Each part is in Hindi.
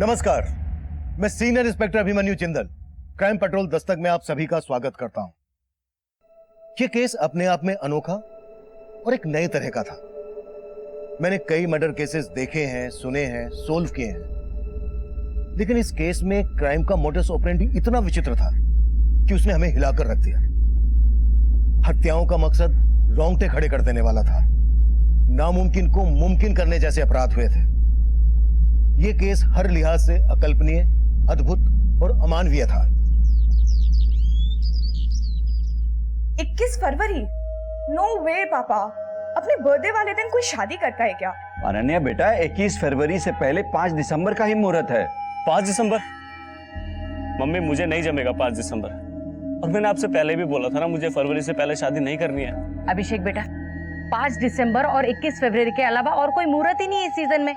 नमस्कार, मैं senior inspector Abhimanyu Chindal, crime patrol Dastak में आप सभी का स्वागत करता हूं। यह केस अपने आप में अनोखा और एक नए तरह का था। मैंने कई मर्डर केसेस देखे हैं, सुने हैं, सोल्व किए हैं, लेकिन इस केस में क्राइम का मोडस ऑपरेंडी इतना विचित्र था कि उसने हमें हिलाकर रख दिया। हत्याओं का मकसद रोंगटे खड़े कर देने वाला था। नामुमकिन को मुमकिन करने जैसे अपराध हुए थे। यह केस हर लिहाज से अकल्पनीय, अद्भुत और अमानवीय था। 21 फरवरी? नो वे पापा, अपने बर्थडे वाले दिन कोई शादी करता है क्या? अनन्या बेटा, 21 फरवरी से पहले 5 दिसंबर का ही मुहूर्त है। 5 दिसंबर? मम्मी मुझे नहीं जमेगा 5 दिसंबर। और मैंने आपसे पहले भी बोला था ना, मुझे फरवरी से पहले शादी नहीं करनी है। अभिषेक बेटा, 5 दिसंबर और 21 फरवरी के अलावा और कोई मुहूर्त ही नहीं है इस सीजन में।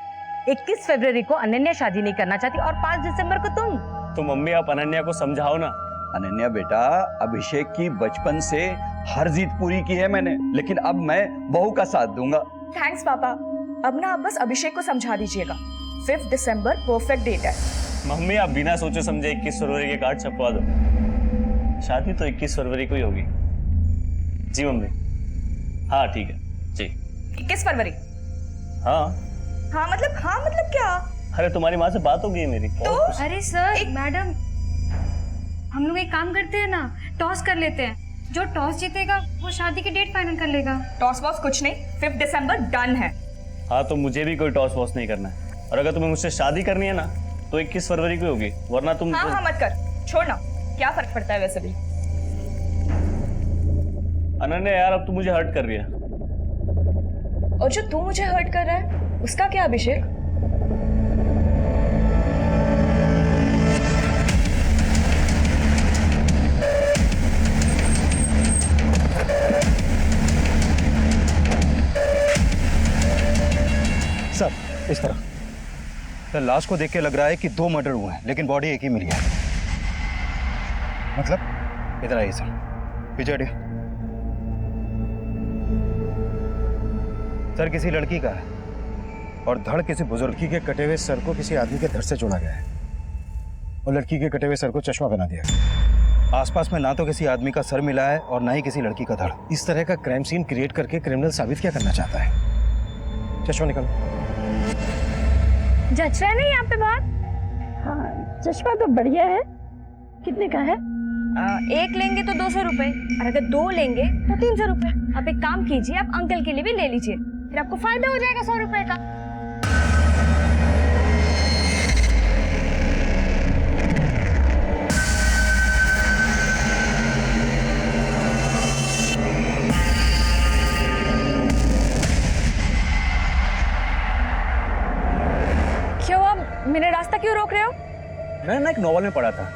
21 फरवरी को अनन्या शादी नहीं करना चाहती और 5 दिसंबर को तुम। तो मम्मी आप अनन्या को समझाओ ना। अनन्या बेटा, अभिषेक की बचपन से हर जीत पूरी की है मैंने, लेकिन अब मैं बहू का साथ दूंगा। थैंक्स पापा। अब ना आप बस अभिषेक को समझा दीजिएगा, 5 दिसंबर परफेक्ट डेट है। मम्मी आप बिना सोचे समझे 21 फरवरी के कार्ड छपवा दो। शादी तो 21 फरवरी को ही होगी। जी मम्मी। हाँ ठीक है जी। 21 फरवरी? हाँ मतलब क्या? अरे तुम्हारी माँ से बात हो गई है मेरी। तो अरे सर, मैडम, हम लोग एक काम करते हैं ना, टॉस कर लेते हैं। जो टॉस जीतेगा वो शादी की डेट फाइनल कर लेगा। टॉस वॉस कुछ नहीं, 5 दिसंबर डन है। हाँ तो मुझे भी कोई टॉस वॉस नहीं करना है। और अगर तुम्हें मुझसे शादी करनी है ना तो 21 फरवरी को होगी, वरना तुम। हाँ मत कर, छोड़ना, क्या फर्क पड़ता है वैसे भी। अनन्या यार, अब तू मुझे हर्ट कर रही है। और जो तू मुझे हर्ट कर रहा है उसका क्या अभिषेक? सर, इस तरह सर, लाश को देख के लग रहा है कि 2 मर्डर हुए हैं, लेकिन बॉडी एक ही मिली है। मतलब इधर आइए सर, पीछे हटिए। सर किसी लड़की का है और धड़ किसी बुजुर्ग के कटे हुए सर को किसी आदमी के धड़ से जोड़ा गया है और लड़की के कटे हुए सर को चश्मा बना दिया गया। आसपास में ना तो किसी आदमी का सर मिला है और ना ही किसी लड़की का धड़। इस तरह का क्राइम सीन क्रिएट करके क्रिमिनल साबित क्या करना चाहता है? चश्मा निकालो। जच रहा है नहीं यहाँ पे बात? हाँ, चश्मा तो बढ़िया है। कितने का है? 1 लेंगे तो 200 रुपए, और अगर 2 लेंगे तो 300 रुपए। आप एक काम कीजिए, आप अंकल के लिए भी ले लीजिए, फिर आपको फायदा हो जाएगा 100 रुपए का। क्यों, आप मेरा रास्ता क्यों रोक रहे हो? मैंने ना एक नॉवल में पढ़ा था,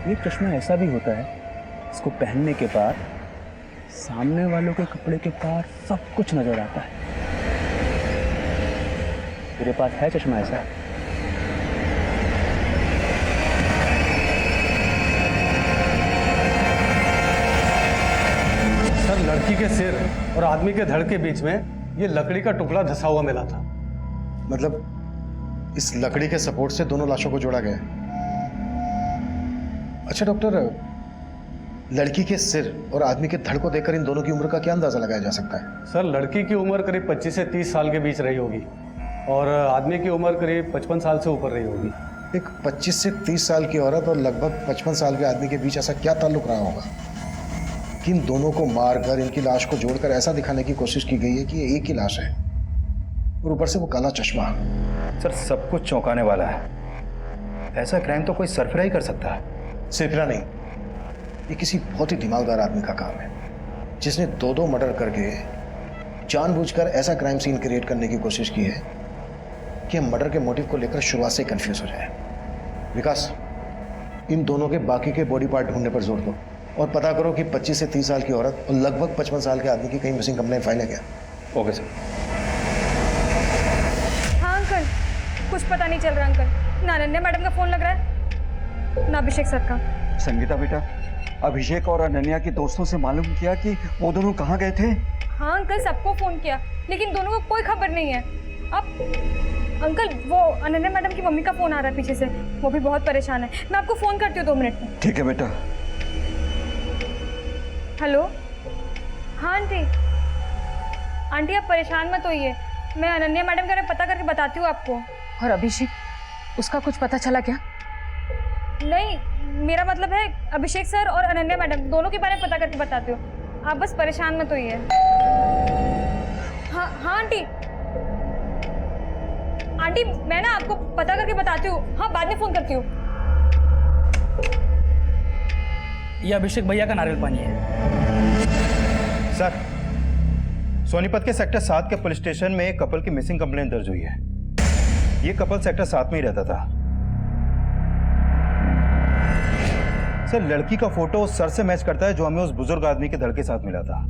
एक चश्मा ऐसा भी होता है, इसको पहनने के बाद सामने वालों के कपड़े के पार सब कुछ नजर आता है। तेरे पास है चश्मा ऐसा? सर, लड़की के सिर और आदमी के धड़ के बीच में ये लकड़ी का टुकड़ा धंसा हुआ मिला था। मतलब इस लकड़ी के सपोर्ट से दोनों लाशों को जोड़ा गया। अच्छा डॉक्टर, लड़की के सिर और आदमी के धड़ को देखकर इन दोनों की उम्र का क्या अंदाजा लगाया जा सकता है? सर, लड़की की उम्र करीब 25 से 30 साल के बीच रही होगी और आदमी की उम्र करीब 55 साल से ऊपर रही होगी। एक 25 से 30 साल की औरत और लगभग 55 साल के आदमी के बीच ऐसा क्या ताल्लुक रहा होगा कि इन दोनों को मारकर इनकी लाश को जोड़कर ऐसा दिखाने की कोशिश की गई है कि ये एक ही लाश है और ऊपर से वो काला चश्मा। सर, सब कुछ चौंकाने वाला है। ऐसा क्राइम तो कोई सरफरा ही कर सकता है। सरफरा नहीं, ये किसी बहुत ही दिमागदार आदमी का काम है जिसने 2 मर्डर करके जानबूझकर ऐसा क्राइम सीन क्रिएट करने की कोशिश की है कि हम मर्डर के मोटिव को लेकर शुरुआत से कंफ्यूज हो जाए। विकास, इन दोनों के बाकी के बॉडी पार्ट ढूंढने पर जोर दो और पता करो कि 25 से 30 साल की औरत और लगभग 55 साल के आदमी की कहीं मिसिंग कंप्लेंट फाइल है क्या? Okay sir. हाँ अंकल, कुछ पता नहीं चल रहा अंकल। ना अनन्या मैडम का फोन लग रहा है, ना अभिषेक सर का। संगीता बेटा, अभिषेक और अनन्या के दोस्तों से मालूम किया कि वो दोनों कहाँ गए थे? हाँ अंकल, सबको फोन किया लेकिन दोनों को कोई खबर नहीं है। अब अंकल वो अनन्या मैडम की मम्मी का फोन आ रहा है पीछे से, वो भी बहुत परेशान है। मैं आपको फोन करती हूँ 2 मिनट में। ठीक है बेटा। हेलो, हाँ आंटी। आंटी आप परेशान मत होइए, मैं अनन्या मैडम के बारे में पता करके बताती हूँ आपको। और अभिषेक, उसका कुछ पता चला क्या? नहीं, मेरा मतलब है अभिषेक सर और अनन्या मैडम दोनों के बारे में पता करके बताती हूँ, आप बस परेशान मत होइए। हाँ हाँ आंटी, आंटी मैं ना आपको पता करके बताती हूँ, हाँ बाद में फोन करती हूँ। ये अभिषेक भैया का नारियल पानी है। सर, सोनीपत के सेक्टर 7 के पुलिस स्टेशन में एक कपल की मिसिंग कंप्लेंट दर्ज हुई है। ये कपल सेक्टर 7 में ही रहता था। सर, लड़की का फोटो उस सर से मैच करता है जो हमें उस बुजुर्ग आदमी के धड़ के साथ मिला था।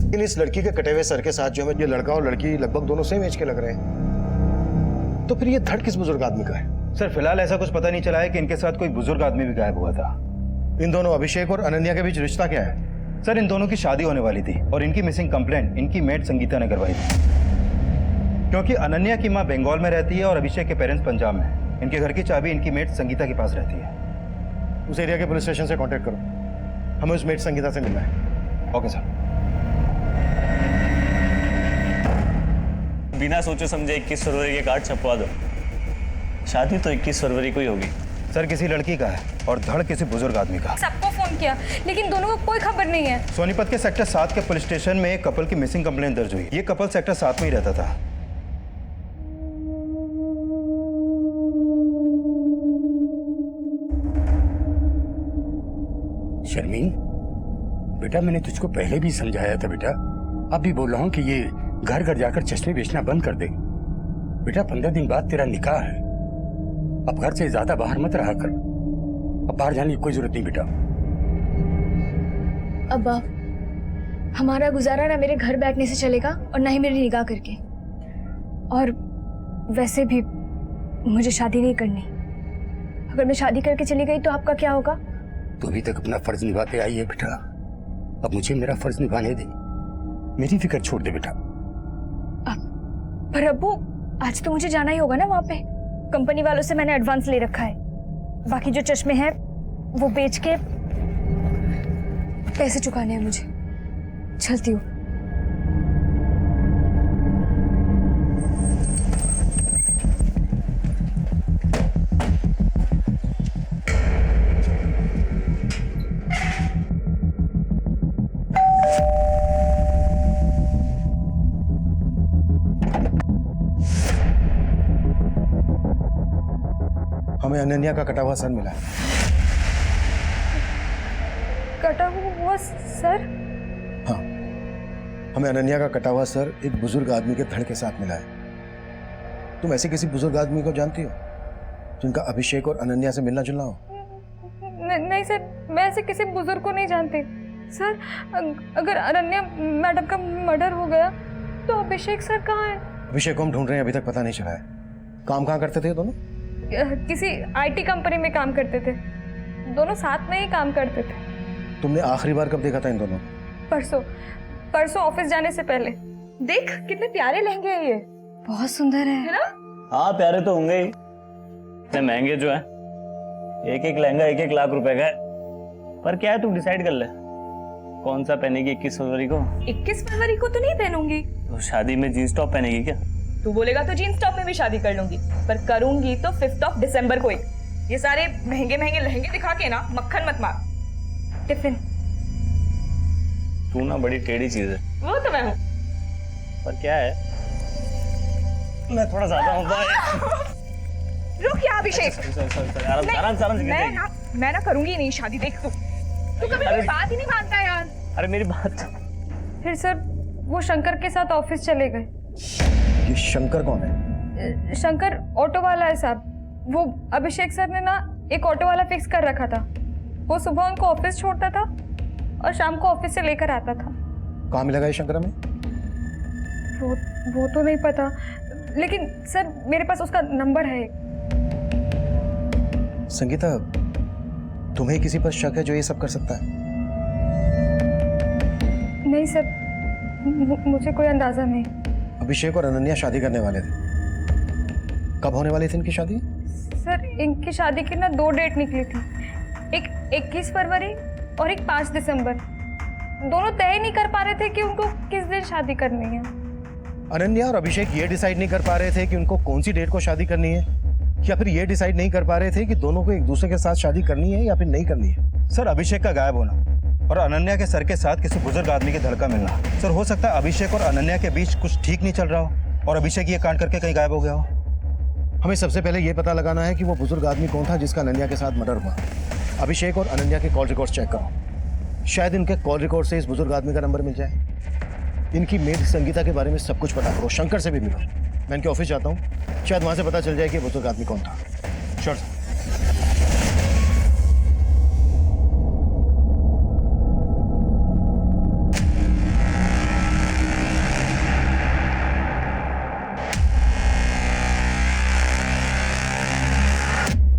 लेकिन इस लड़की के कटे हुए सर के साथ जो हमें ये लड़का और लड़की लगभग दोनों सेम एज के लग रहे हैं, तो फिर ये धड़ किस बुजुर्ग आदमी का है? सर, फिलहाल ऐसा कुछ पता नहीं चला है कि इनके साथ कोई बुजुर्ग आदमी भी गायब हुआ था। इन दोनों अभिषेक और अनन्या के बीच रिश्ता क्या है? सर, इन दोनों की शादी होने वाली थी और इनकी मिसिंग कंप्लेंट इनकी मेड संगीता ने करवाई थी। क्योंकि अनन्या की मां बंगाल में रहती है और अभिषेक के पेरेंट्स पंजाब में। इनके घर की चाबी इनकी मेड संगीता के पास रहती है। उस एरिया के पुलिस स्टेशन से कांटेक्ट करो, हमें उस मेड संगीता से मिलना है। Okay sir. बिना सोचे समझे 21 फरवरी के कार्ड छपवा दो। शादी तो 21 फरवरी को ही होगी। सर, किसी लड़की का है और धड़ किसी बुजुर्ग आदमी का। सबको फोन किया लेकिन दोनों को कोई खबर नहीं है। सोनीपत के सेक्टर 7 के पुलिस स्टेशन में एक कपल की मिसिंग कंप्लेंट दर्ज हुई। ये कपल सेक्टर 7 में ही रहता था। शर्मीन, बेटा मैंने तुझको पहले भी समझाया था बेटा, अब भी बोल रहा हूँ कि ये घर घर जाकर चश्मे बेचना बंद कर दे। बेटा 15 दिन बाद तेरा निकाह है, अब घर से ज्यादा बाहर मत रहा कर। अब बाहर जाने की कोई जरूरत नहीं बेटा। अब्बा, हमारा गुजारा ना मेरे घर बैठने से चलेगा और ना ही मेरी निगाह करके। और वैसे भी मुझे शादी नहीं करनी। अगर मैं शादी करके चली गई तो आपका क्या होगा? तू अभी तक अपना फर्ज निभाते आई है बेटा, अब मुझे मेरा फर्ज निभाने दे। मेरी फिक्र छोड़ दे बेटा। पर अब्बू, आज तो मुझे जाना ही होगा ना वहाँ पे। कंपनी वालों से मैंने एडवांस ले रखा है, बाकी जो चश्मे हैं वो बेच के पैसे चुकाने हैं मुझे। चलती हूँ। हमें अनन्या का कटा हुआ सर मिला है। कटा हुआ सर? हाँ, हमें अनन्या का कटा हुआ सर एक बुजुर्ग आदमी के धड़ के साथ मिला है। तुम ऐसे किसी बुजुर्ग आदमी को जानती हो जिनका अभिषेक और अनन्या से मिलना जुलना हो? नहीं सर, मैं ऐसे किसी बुजुर्ग को नहीं जानती। सर, अगर अनन्या मैडम का मर्डर हो गया तो अभिषेक सर कहाँ है? अभिषेक को हम ढूंढ रहे हैं, अभी तक पता नहीं चला है। काम कहाँ करते थे दोनों? किसी आईटी कंपनी में काम करते थे, दोनों साथ में ही काम करते थे। तुमने आखिरी बार कब देखा था इन दोनों? परसों ऑफिस जाने से पहले। देख कितने प्यारे लहंगे हैं ये, बहुत सुंदर है ना? हाँ, प्यारे तो होंगे ही, इतने महंगे जो है। एक लहंगा 1-1 लाख रुपए का है। पर क्या है, तू डिसाइड कर ले कौन सा पहनेगी 21 फरवरी को। 21 फरवरी को तो नहीं पहनूंगी। तो शादी में जींस टॉप पहनेगी क्या? तू बोलेगा तो जीन्स टॉप में भी शादी कर लूंगी, पर करूंगी तो 5 दिसंबर को ही। ये सारे महंगे महंगे लहंगे दिखा के ना मक्खन मत मार। टिफिन। तू ना बड़ी टेढ़ी चीज है। वो तो मैं हूँ। पर क्या है, मैं थोड़ा ज्यादा होता है। रुक या अभिषेक। मैं ना करूंगी नहीं शादी। देख तू कभी मेरी बात ही नहीं मानता यार। अरे मेरी बात। फिर सर वो शंकर के साथ ऑफिस चले गए। ये शंकर कौन है? शंकर ऑटो वाला है साहब। वो अभिषेक सर ने ना एक ऑटो वाला फिक्स कर रखा था। वो सुबह उनको ऑफिस छोड़ता था और शाम को ऑफिस से लेकर आता था। कहाँ मिलेगा ये शंकर हमें? वो तो नहीं पता, लेकिन सर मेरे पास उसका नंबर है। संगीता, तुम्हें किसी पर शक है जो ये सब कर सकता है? नहीं सर, मुझे कोई अंदाजा नहीं। अभिषेक और अनन्या शादी करने वाले थे। कब होने वाली थी इनकी शादी? सर इनकी शादी की ना 2 डेट निकली थी, एक 21 फरवरी और एक 5 दिसंबर। दोनों तय नहीं कर पा रहे थे कि उनको किस दिन शादी करनी है। अनन्या और अभिषेक ये डिसाइड नहीं कर पा रहे थे कि उनको कौन सी डेट को शादी करनी है, या फिर ये डिसाइड नहीं कर पा रहे थे कि दोनों को एक दूसरे के साथ शादी करनी है या फिर नहीं करनी है। सर अभिषेक का गायब होना और अनन्या के सर के साथ किसी बुजुर्ग आदमी के धड़ का मिलना। सर हो सकता है अभिषेक और अनन्या के बीच कुछ ठीक नहीं चल रहा हो और अभिषेक ये कांड करके कहीं गायब हो गया हो। हमें सबसे पहले ये पता लगाना है कि वो बुजुर्ग आदमी कौन था जिसका अनन्या के साथ मर्डर हुआ। अभिषेक और अनन्या के कॉल रिकॉर्ड्स चेक करो, शायद इनके कॉल रिकॉर्ड से इस बुजुर्ग आदमी का नंबर मिल जाए। इनकी मेड संगीता के बारे में सब कुछ पता करो, शंकर से भी मिलो। मैं इनके ऑफिस जाता हूँ, शायद वहां से पता चल जाए कि बुजुर्ग आदमी कौन था। Sure sir.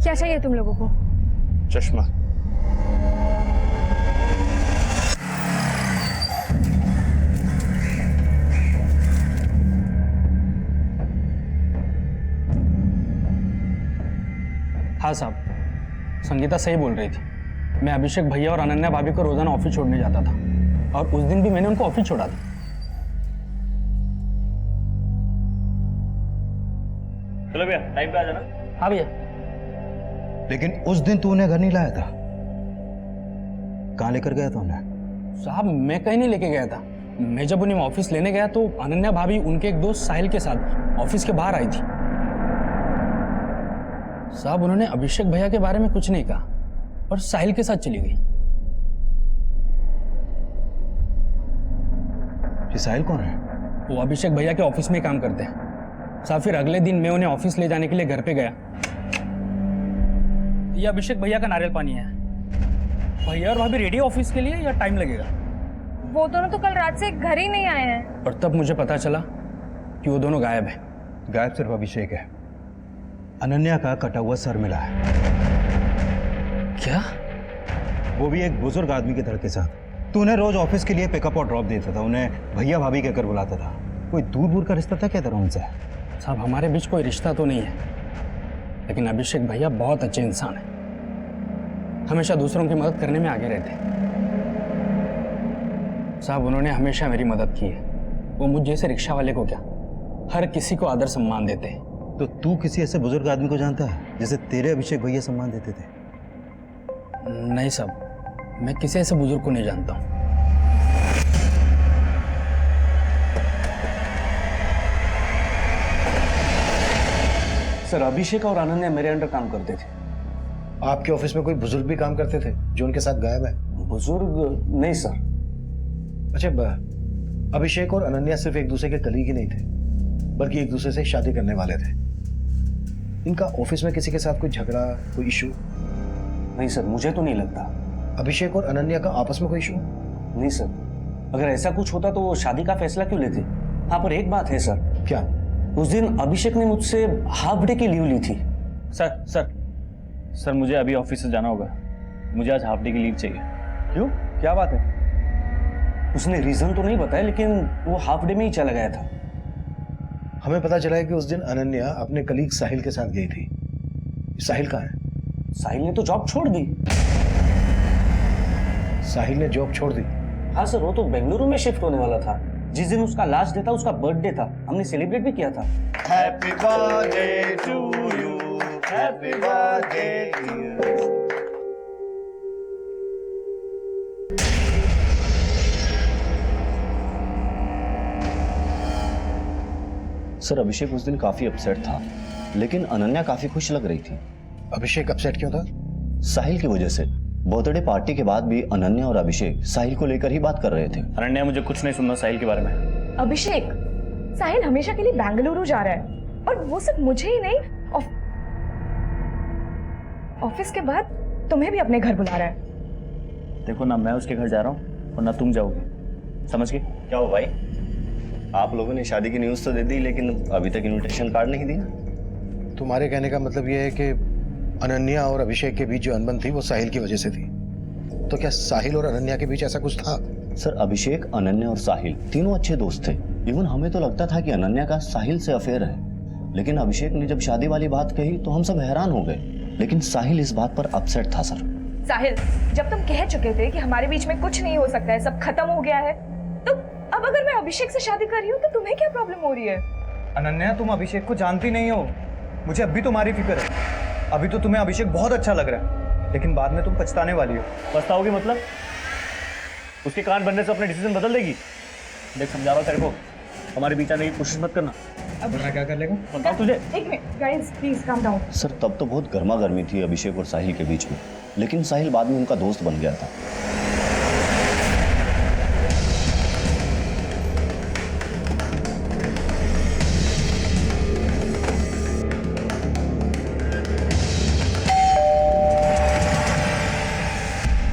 क्या चाहिए तुम लोगों को? चश्मा। हाँ साहब, संगीता सही बोल रही थी। मैं अभिषेक भैया और अनन्या भाभी को रोजाना ऑफिस छोड़ने जाता था और उस दिन भी मैंने उनको ऑफिस छोड़ा था। चलो भैया, टाइम पे आ जाना। हाँ भैया। लेकिन उस दिन तू उन्हें घर नहीं लाया था, कहाँ लेकर गया था उन्हें? साहब मैं कहीं नहीं लेके गया था। मैं जब उन्हें ऑफिस लेने गया तो अनन्या भाभी उनके एक दोस्त साहिल के साथ ऑफिस के बाहर आई थी। साहब उन्होंने अभिषेक भैया के बारे में कुछ नहीं कहा और साहिल के साथ चली गई। ये साहिल कौन है? वो अभिषेक भैया के ऑफिस में काम करते हैं। साहब फिर अगले दिन मैं उन्हें ऑफिस ले जाने के लिए घर पे गया। ये अभिषेक भैया का नारियल पानी है। भैया और भाभी रेडी ऑफिस के लिए या टाइम लगेगा? वो दोनों तो कल रात से घर ही नहीं आए हैं। और तब मुझे पता चला कि वो दोनों गायब हैं। गायब सिर्फ अभिषेक है, अनन्या का कटा हुआ सर मिला है। क्या? वो भी एक बुजुर्ग आदमी के धड़ के साथ। तू उन्हें रोज ऑफिस के लिए पिकअप और ड्रॉप देता था, उन्हें भैया भाभी कहकर बुलाता था। कोई दूर दूर का रिश्ता था क्या तेरा उनसे? साहब हमारे बीच कोई रिश्ता तो नहीं है, लेकिन अभिषेक भैया बहुत अच्छे इंसान हैं। हमेशा दूसरों की मदद करने में आगे रहते हैं। साहब उन्होंने हमेशा मेरी मदद की है। वो मुझ जैसे रिक्शा वाले को क्या, हर किसी को आदर सम्मान देते हैं। तो तू किसी ऐसे बुजुर्ग आदमी को जानता है जैसे तेरे अभिषेक भैया सम्मान देते थे? नहीं साहब, मैं किसी ऐसे बुजुर्ग को नहीं जानता हूँ। सर अभिषेक और अनन्या मेरे अंडर काम करते थे। आपके ऑफिस में कोई बुजुर्ग भी काम करते थे जो उनके साथ गायब है? बुजुर्ग नहीं सर। अच्छा, अभिषेक और अनन्या सिर्फ एक दूसरे के कलीग ही नहीं थे, बल्कि एक दूसरे से शादी करने वाले थे। इनका ऑफिस में किसी के साथ कोई झगड़ा, कोई इशू? नहीं सर, मुझे तो नहीं लगता। अभिषेक और अनन्या का आपस में कोई इशू? नहीं सर, अगर ऐसा कुछ होता तो वो शादी का फैसला क्यों लेते। हाँ पर एक बात है सर। क्या? उस दिन अभिषेक ने मुझसे हाफ डे की लीव ली थी। सर मुझे अभी ऑफिस से जाना होगा। मुझे आज हाफ डे की लीव चाहिए। क्यों, क्या बात है? उसने रीजन तो नहीं बताया, लेकिन वो हाफ डे में ही चला गया था। हमें पता चला है कि उस दिन अनन्या अपने कलीग साहिल के साथ गई थी। साहिल कहाँ है? साहिल ने तो जॉब छोड़ दी। साहिल ने जॉब छोड़ दी? हाँ सर, वो तो बेंगलुरु में शिफ्ट होने वाला था। जिस दिन उसका लास्ट डे था, उसका बर्थडे था, हमने सेलिब्रेट भी किया था। Happy birthday to you, happy birthday to you. Sir Abhishek उस दिन काफी अपसेट था, लेकिन अनन्या काफी खुश लग रही थी। अभिषेक अपसेट क्यों था? साहिल की वजह से। बर्थडे पार्टी के बाद भी अनन्या और अभिषेक साहिल को लेकर ही बात कर रहे थे। अनन्या, मुझे कुछ नहीं सुनना साहिल के बारे में। अभिषेक, साहिल हमेशा के लिए बेंगलुरु जा रहा है, और वो सिर्फ मुझे ही नहीं, ऑफिस के बाद तुम्हें भी अपने घर बुला रहा है। देखो ना, मैं उसके घर जा रहा हूँ और ना तुम जाओगे, समझ गए? क्या हो भाई, आप लोगों ने शादी की न्यूज़ तो दे दी, लेकिन अभी तक इनविटेशन कार्ड नहीं दिया। तुम्हारे कहने का मतलब यह है कि अनन्या और अभिषेक के बीच जो अनबन थी वो साहिल की वजह से थी? तो क्या साहिल और अनन्या के बीच ऐसा कुछ था? सर अभिषेक, अनन्या और साहिल तीनों अच्छे दोस्त थे। इवन हमें तो लगता था कि अनन्या का साहिल से अफेयर है, लेकिन अभिषेक ने जब शादी वाली बात कही तो हम सब हैरान हो गए। लेकिन साहिल इस बात पर अपसेट था सर। साहिल, जब तुम कह चुके थे कि हमारे बीच में कुछ नहीं हो सकता है, सब खत्म हो गया है, तो अब अगर मैं अभिषेक से शादी कर रही हूँ तो तुम्हें क्या प्रॉब्लम हो रही है? अनन्या, तुम अभिषेक को जानती नहीं हो। मुझे अब भी तुम्हारी फिक्र है। अभी तो तुम्हें अभिषेक बहुत अच्छा लग रहा है, लेकिन बाद में तुम पछताने वाली हो। पछताओगी मतलब? उसके कान बनने से अपने डिसीजन बदल देगी? देख, समझा रहा हूँ तेरे को, हमारे बीच आने की कोशिश मत करना। अब मैं क्या कर लेगा? बताओ तुझे। एक minute guys, please calm down. Sir तब तो बहुत गर्मा गर्मी थी अभिषेक और साहिल के बीच में, लेकिन साहिल बाद में उनका दोस्त बन गया था।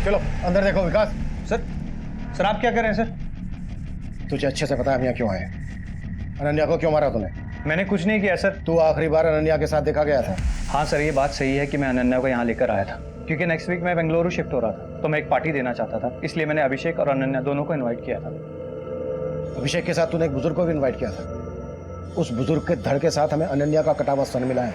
चलो अंदर देखो विकास। सर आप क्या कर रहे हैं सर? तुझे अच्छे से पता है हम यहाँ क्यों आए हैं। अनन्या को क्यों मारा तूने? मैंने कुछ नहीं किया सर। तू आखिरी बार अनन्या के साथ देखा गया था। हाँ सर, ये बात सही है कि मैं अनन्या को यहाँ लेकर आया था, क्योंकि नेक्स्ट वीक मैं बेंगलुरु शिफ्ट हो रहा था, तो मैं एक पार्टी देना चाहता था, इसलिए मैंने अभिषेक और अनन्या दोनों को इन्वाइट किया था। अभिषेक के साथ तूने एक बुजुर्ग को भी इन्वाइट किया था। उस बुजुर्ग के धड़ के साथ हमें अनन्या का कटा हुआ सन मिला है।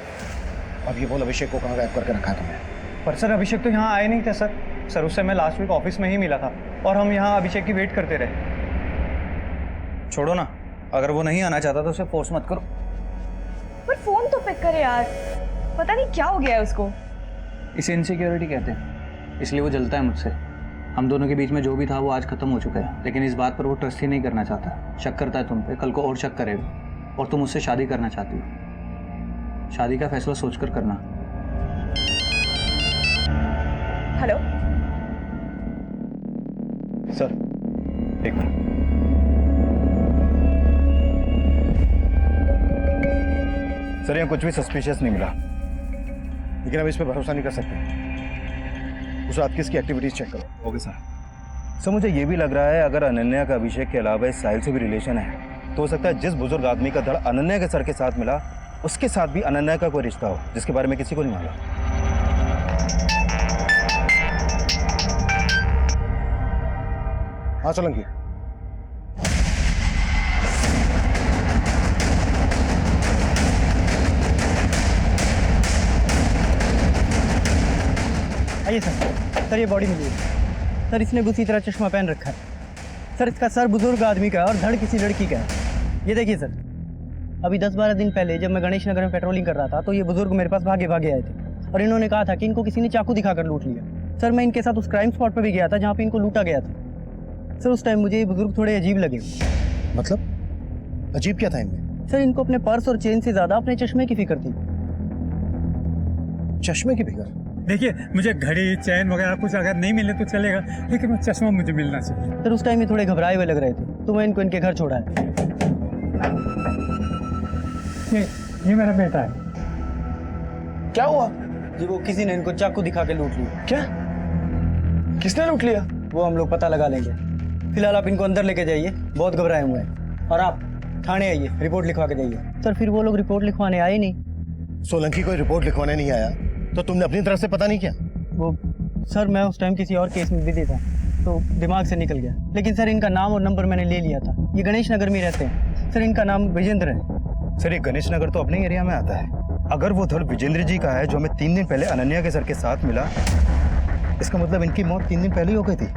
अब ये बोल अभिषेक को कहाँ गायब करके रखा है तुमने? पर सर अभिषेक तो यहाँ आए नहीं थे सर। सर उससे मैं लास्ट वीक ऑफिस में ही मिला था और हम यहाँ अभिषेक की वेट करते रहे। छोड़ो ना, अगर वो नहीं आना चाहता तो उसे फोर्स मत करो। पर फोन तो पिक करे यार, पता नहीं क्या हो गया है उसको। इसे इनसिक्योरिटी कहते हैं, इसलिए वो जलता है मुझसे। हम दोनों के बीच में जो भी था वो आज खत्म हो चुका है, लेकिन इस बात पर वो ट्रस्ट ही नहीं करना चाहता। शक करता है तुम पे, कल को और शक करेगा। और तुम मुझसे शादी करना चाहती हो। शादी का फैसला सोचकर करना। हेलो सर एक मिनट। सर यहाँ कुछ भी सस्पिशियस नहीं मिला, लेकिन हम इस पर भरोसा नहीं कर सकते। उस रात की इसकी एक्टिविटीज चेक करो। Okay sir. सर मुझे ये भी लग रहा है अगर अनन्या का अभिषेक के अलावा इस साहिल से भी रिलेशन है, तो हो सकता है जिस बुजुर्ग आदमी का धड़ अनन्या के सर के साथ मिला, उसके साथ भी अनन्या का कोई रिश्ता हो जिसके बारे में किसी को नहीं मालूम। हाँ सोलंकी, आइए सर ये बॉडी मिली है सर। इसने भी उसी तरह चश्मा पहन रखा है सर। इसका सर बुजुर्ग आदमी का है और धड़ किसी लड़की का है। ये देखिए सर, अभी 10-12 दिन पहले जब मैं गणेश नगर में पेट्रोलिंग कर रहा था तो ये बुजुर्ग मेरे पास भागे भागे आए थे और इन्होंने कहा था कि इनको किसी ने चाकू दिखाकर लूट लिया। सर मैं इनके साथ उस क्राइम स्पॉट पर भी गया था जहाँ पे इनको लूटा गया था। सर उस टाइम मुझे ये बुजुर्ग थोड़े अजीब लगे। मतलब अजीब क्या था इनमें? सर इनको अपने पर्स और चेन से ज्यादा अपने चश्मे की फिक्र थी। चश्मे की फिक्र? देखिए, मुझे घड़ी चैन वगैरह कुछ अगर नहीं मिले तो चलेगा, लेकिन वो चश्मा मुझे मिलना चाहिए। सर उस टाइम ये थोड़े घबराए हुए लग रहे थे, तो मैं इनको इनके घर छोड़ा है। ये मेरा बेटा है। क्या हुआ जी? वो किसी ने इनको चाकू दिखा के लूट लिया। क्या? किसने लूट लिया? वो हम लोग पता लगा लेंगे। फिलहाल आप इनको अंदर लेके जाइए, बहुत घबराए हुए हैं। और आप थाने आइए, रिपोर्ट लिखवा के जाइए। सर फिर वो लोग रिपोर्ट लिखवाने आए नहीं। सोलंकी कोई रिपोर्ट लिखवाने नहीं आया तो तुमने अपनी तरफ से पता नहीं किया? वो सर मैं उस टाइम किसी और केस में बिजी था तो दिमाग से निकल गया। लेकिन सर इनका नाम और नंबर मैंने ले लिया था। ये गणेश नगर में रहते हैं सर। इनका नाम विजेंद्र है। सर ये गणेश नगर तो अपने एरिया में आता है। अगर वो धड़ विजेंद्र जी का है जो हमें 3 दिन पहले अनन्या के सर के साथ मिला, इसका मतलब इनकी मौत 3 दिन पहले ही हो गई थी।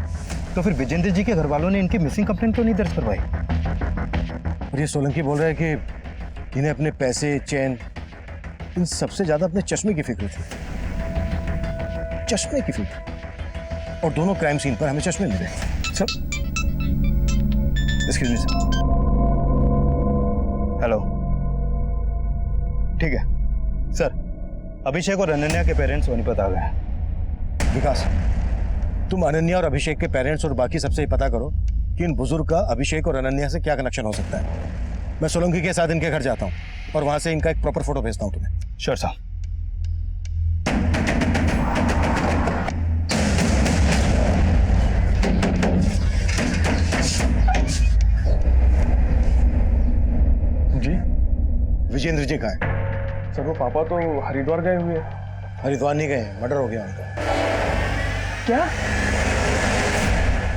तो फिर विजेंद्र जी के घर वालों ने इनकी मिसिंग कंप्लेंट क्यों नहीं दर्ज करवाई? और ये सोलंकी बोल रहा है कि इन्हें अपने पैसे, चैन, इन सबसे ज्यादा अपने चश्मे की फिक्र थी। चश्मे की फिक्र? और दोनों क्राइम सीन पर हमें चश्मे मिले। Sir excuse me sir. Hello, ठीक है सर। अभिषेक और अनन्या के पेरेंट्स सोनीपत आ गए। विकास, तुम अनन्या और अभिषेक के पेरेंट्स और बाकी सबसे ही पता करो कि इन बुजुर्ग का अभिषेक और अनन्या से क्या कनेक्शन हो सकता है। मैं सोलंकी के साथ इनके घर जाता हूँ और वहां से इनका एक प्रॉपर फोटो भेजता हूँ तुम्हें। श्योर साहब। जी विजेंद्र जी कहाँ हैं? सर वो पापा तो हरिद्वार गए हुए हैं। हरिद्वार नहीं गए, मर्डर हो गया उनका। क्या?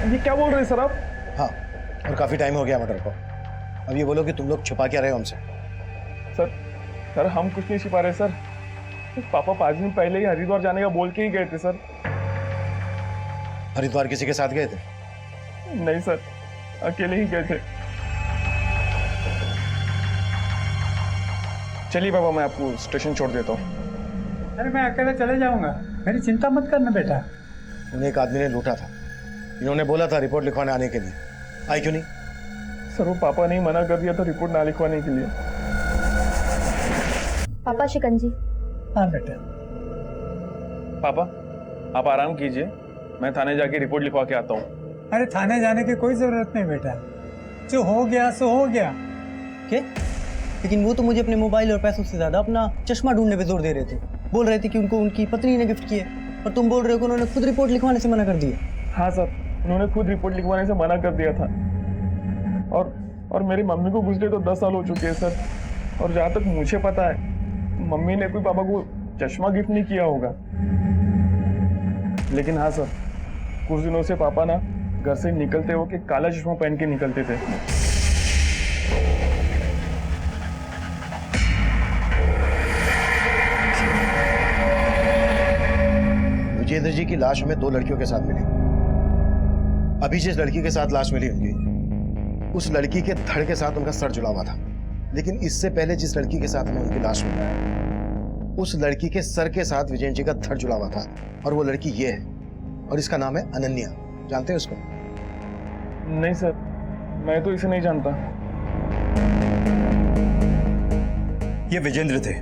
ये क्या बोल रहे हैं सर आप? हाँ, और काफी टाइम हो गया मर्डर को। अब ये बोलो कि तुम लोग छुपा क्या रहे हो हमसे? सर हम कुछ नहीं छिपा रहे सर। पापा 5 दिन पहले ही हरिद्वार जाने का बोल के ही गए थे सर। हरिद्वार किसी के साथ गए थे? नहीं सर, अकेले ही गए थे। चलिए पापा, मैं आपको स्टेशन छोड़ देता हूँ। अरे मैं अकेले चले जाऊंगा, मेरी चिंता मत करना बेटा। उन्हें एक आदमी ने लूटा था, इन्होंने बोला था रिपोर्ट लिखवाने आने के लिए। आई क्यों नहीं? सर वो पापा ने ही मना कर दिया था रिपोर्ट ना लिखवाने के लिए। पापा शिकंजी। हाँ बेटा। पापा आप आराम कीजिए, मैं थाने जाके रिपोर्ट लिखवा के आता हूँ। अरे थाने जाने की कोई जरूरत नहीं बेटा, जो हो गया सो हो गया। क्या? लेकिन वो तो मुझे अपने मोबाइल और पैसों से ज्यादा अपना चश्मा ढूंढने पे जोर दे रहे थे। बोल रहे थे कि उनको उनकी पत्नी ने गिफ्ट किया, और तुम बोल रहे हो कि उन्होंने खुद रिपोर्ट लिखवाने से मना कर दिया। हाँ सर, उन्होंने खुद रिपोर्ट लिखवाने से मना कर दिया था। और मेरी मम्मी को गुजरे तो 10 साल हो चुके हैं सर। और जहाँ तक मुझे पता है, मम्मी ने कोई पापा को चश्मा गिफ्ट नहीं किया होगा। लेकिन हाँ सर, कुछ दिनों से पापा ना घर से निकलते हो कि काला चश्मा पहन के निकलते थे। विजेंद्र जी की लाश हमें 2 लड़कियों के साथ मिली। अभी जिस लड़की के साथ लाश मिली उनकी, उस लड़की के धड़ के साथ उनका सर जुड़ा हुआ था। लेकिन इससे पहले जिस लड़की के साथ हमें उनकी लाश मिली, उस लड़की के सर के साथ विजेंद्र जी का धड़ जुड़ा हुआ था। और वो लड़की ये है, और इसका नाम है अनन्या। जानते हैं उसको? नहीं सर, मैं तो इसे नहीं जानता। ये विजेंद्र थे,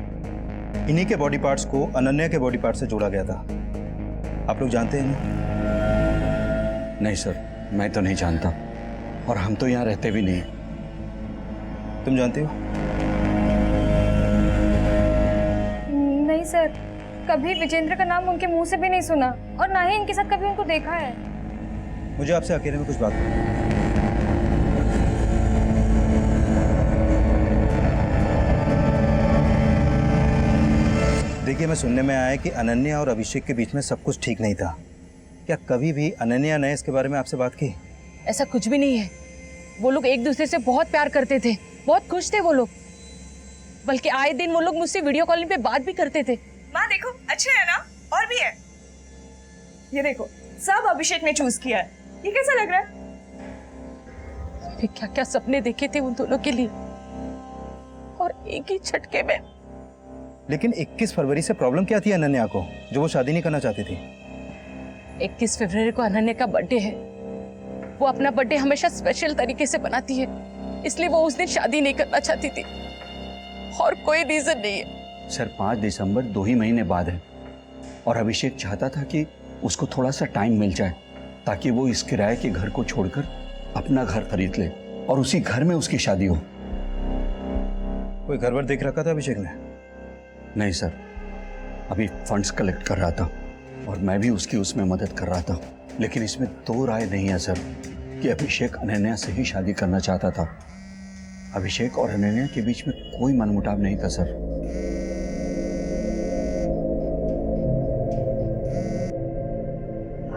इन्हीं के बॉडी पार्ट्स को अनन्या के बॉडी पार्ट से जोड़ा गया था। आप लोग जानते हैं ना? नहीं सर, मैं तो नहीं जानता, और हम तो यहाँ रहते भी नहीं। तुम जानते हो? नहीं सर, कभी विजेंद्र का नाम उनके मुंह से भी नहीं सुना, और ना ही इनके साथ कभी उनको देखा है। मुझे आपसे अकेले में कुछ बात करनी है। देखिए, मैं सुनने में आया है कि अनन्या और अभिषेक के बीच में सब कुछ ठीक नहीं था। क्या कभी भी अनन्या ने इसके बारे में आपसे बात की? ऐसा कुछ भी नहीं है। वो लोग एक दूसरे से बहुत प्यार करते थे, बहुत खुश थे वो लोग। बल्कि आए दिन वो लोग मुझसे वीडियो कॉलिंग पे बात भी करते थे। माँ देखो, अच्छे है ना? और भी है, ये देखो, सब अभिषेक ने चूज किया है। ये कैसा लग रहा है? मैंने क्या क्या सपने देखे थे उन दोनों के लिए, और एक ही झटके में। लेकिन 21 फरवरी से प्रॉब्लम क्या थी अनन्या को, जो वो शादी नहीं करना चाहती थी? 21 फरवरी को अनन्या का बर्थडे है। वो अपना बर्थडे हमेशा स्पेशल तरीके से बनाती है, इसलिए वो उस दिन शादी नहीं करना चाहती थी, और कोई रीजन नहीं है। सर 5 दिसंबर 2 ही महीने बाद है, और अभिषेक चाहता था कि उसको थोड़ा सा टाइम मिल जाए, ताकि वो इस किराए के घर को छोड़कर अपना घर खरीद ले और उसी घर में उसकी शादी हो। कोई घर वर देख रखा था अभिषेक ने? नहीं सर, अभी फंड्स कलेक्ट कर रहा था, और मैं भी उसकी उसमें मदद कर रहा था। लेकिन इसमें 2 राय नहीं है सर कि अभिषेक अनन्या से ही शादी करना चाहता था। अभिषेक और अनन्या के बीच में कोई मनमुटाव नहीं था सर।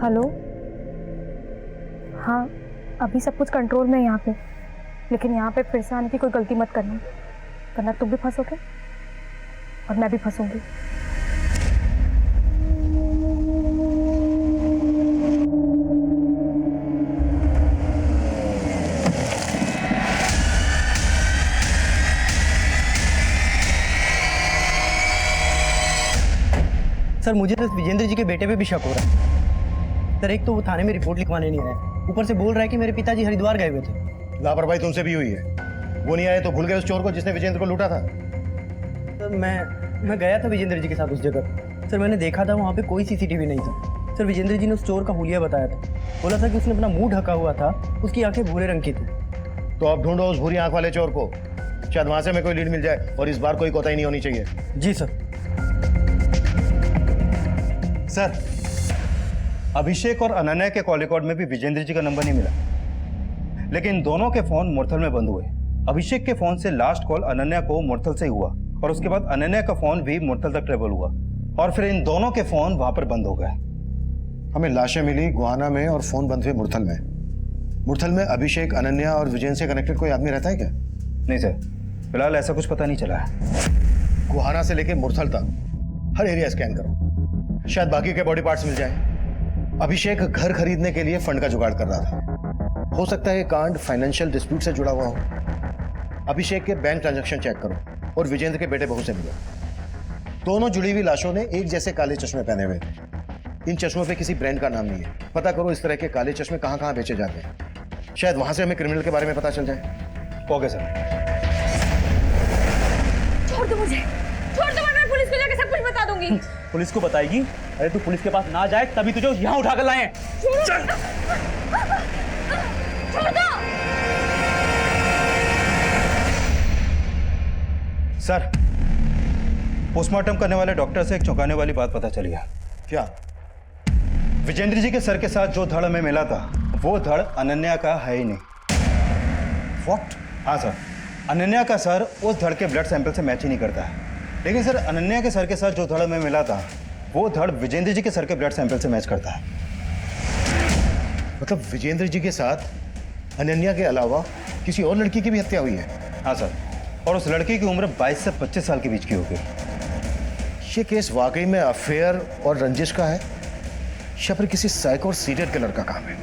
हेलो, हाँ अभी सब कुछ कंट्रोल में है यहाँ पे, लेकिन यहाँ पे फिर से आने की कोई गलती मत करना, वरना तुम भी फंसोगे और मैं भी फंसूंगी। सर मुझे तो विजेंद्र जी के बेटे पे भी शक हो रहा है। सर एक तो वो थाने में रिपोर्ट लिखवाने नहीं आया, ऊपर से बोल रहा है कि मेरे पिताजी हरिद्वार गए हुए थे। लापरवाही तुमसे भी हुई है। वो नहीं आए तो भूल गए उस चोर को जिसने विजेंद्र को लूटा था? सर मैं गया था विजेंद्र जी के साथ उस जगह। सर मैंने देखा था वहाँ पे कोई सीसीटीवी नहीं था। सर विजेंद्र जी ने उस चोर का हुलिया बताया था, बोला था कि उसने अपना मुंह ढका हुआ था, उसकी आंखें भूरे रंग की थी। तो अब ढूंढो उस भूरी आंख वाले चोर को, शायद वहां से हमें कोई लीड मिल जाए, और इस बार कोई कोताही नहीं होनी चाहिए। जी सर। सर अभिषेक और अनन्या के कॉल रिकॉर्ड में भी विजेंद्र जी का नंबर नहीं मिला, लेकिन दोनों के फोन मुरथल में बंद हुए। अभिषेक के फोन से लास्ट कॉल अनन्या को मुरथल से हुआ, और उसके बाद अनन्या का फोन भी मुरथल तक ट्रेवल हुआ, और फिर इन दोनों के फोन वहां पर बंद हो गए। हमें लाशें मिली गुहाना में और फोन बंद हुए मुरथल में। मुरथल में अभिषेक, अनन्या और विजयन से कनेक्टेड कोई आदमी रहता है क्या? नहीं सर, फिलहाल ऐसा कुछ पता नहीं चला है। गुहाना से लेके मुरथल तक हर एरिया स्कैन करो, शायद बाकी के बॉडी पार्ट्स मिल जाए। अभिषेक घर खरीदने के लिए फंड का जुगाड़ कर रहा था। हो सकता है ये कांड फाइनेंशियल डिस्प्यूट से जुड़ा हुआ हो। अभिषेक के बैंक ट्रांजैक्शन चेक करो और विजेंद्र के बेटे बहू से मिलो। दोनों जुड़ी हुई लाशों ने एक जैसे काले चश्मे पहने हुए थे। इन चश्मों पे किसी ब्रांड का नाम नहीं है। पता करो इस तरह के काले चश्मे कहां कहां बेचे जाते हैं, शायद वहां से हमें क्रिमिनल के बारे में पता चल जाए। Okay sir. छोड़ दो मुझे, छोड़ दो, मैं पुलिस को जाके सब कुछ बता दूंगी। पुलिस को बताएगी? अरे तू पुलिस के पास ना जाए तभी तुझे यहाँ उठाकर लाए हैं। छोड़ दो। सर, पोस्टमार्टम करने वाले डॉक्टर से एक चौंकाने वाली बात पता चली है। क्या? विजेंद्र जी के सर के साथ जो धड़ हमें मिला था वो धड़ अनन्या का है ही नहीं। व्हाट? हाँ सर, अनन्या का सर उस धड़ के ब्लड सैंपल से मैच ही नहीं करता है। लेकिन सर, अनन्या के सर के साथ जो धड़ हमें मिला था वो धड़ विजेंद्र जी के सर के ब्लड सैंपल से मैच करता है। मतलब विजेंद्र जी के साथ अनन्या के अलावा किसी और लड़की की भी हत्या हुई है? हाँ सर, और उस लड़की की उम्र 22 से 25 साल के बीच की होगी। ये केस वाकई में अफेयर और रंजिश का है या फिर किसी साइको और सीरियल किलर का काम है?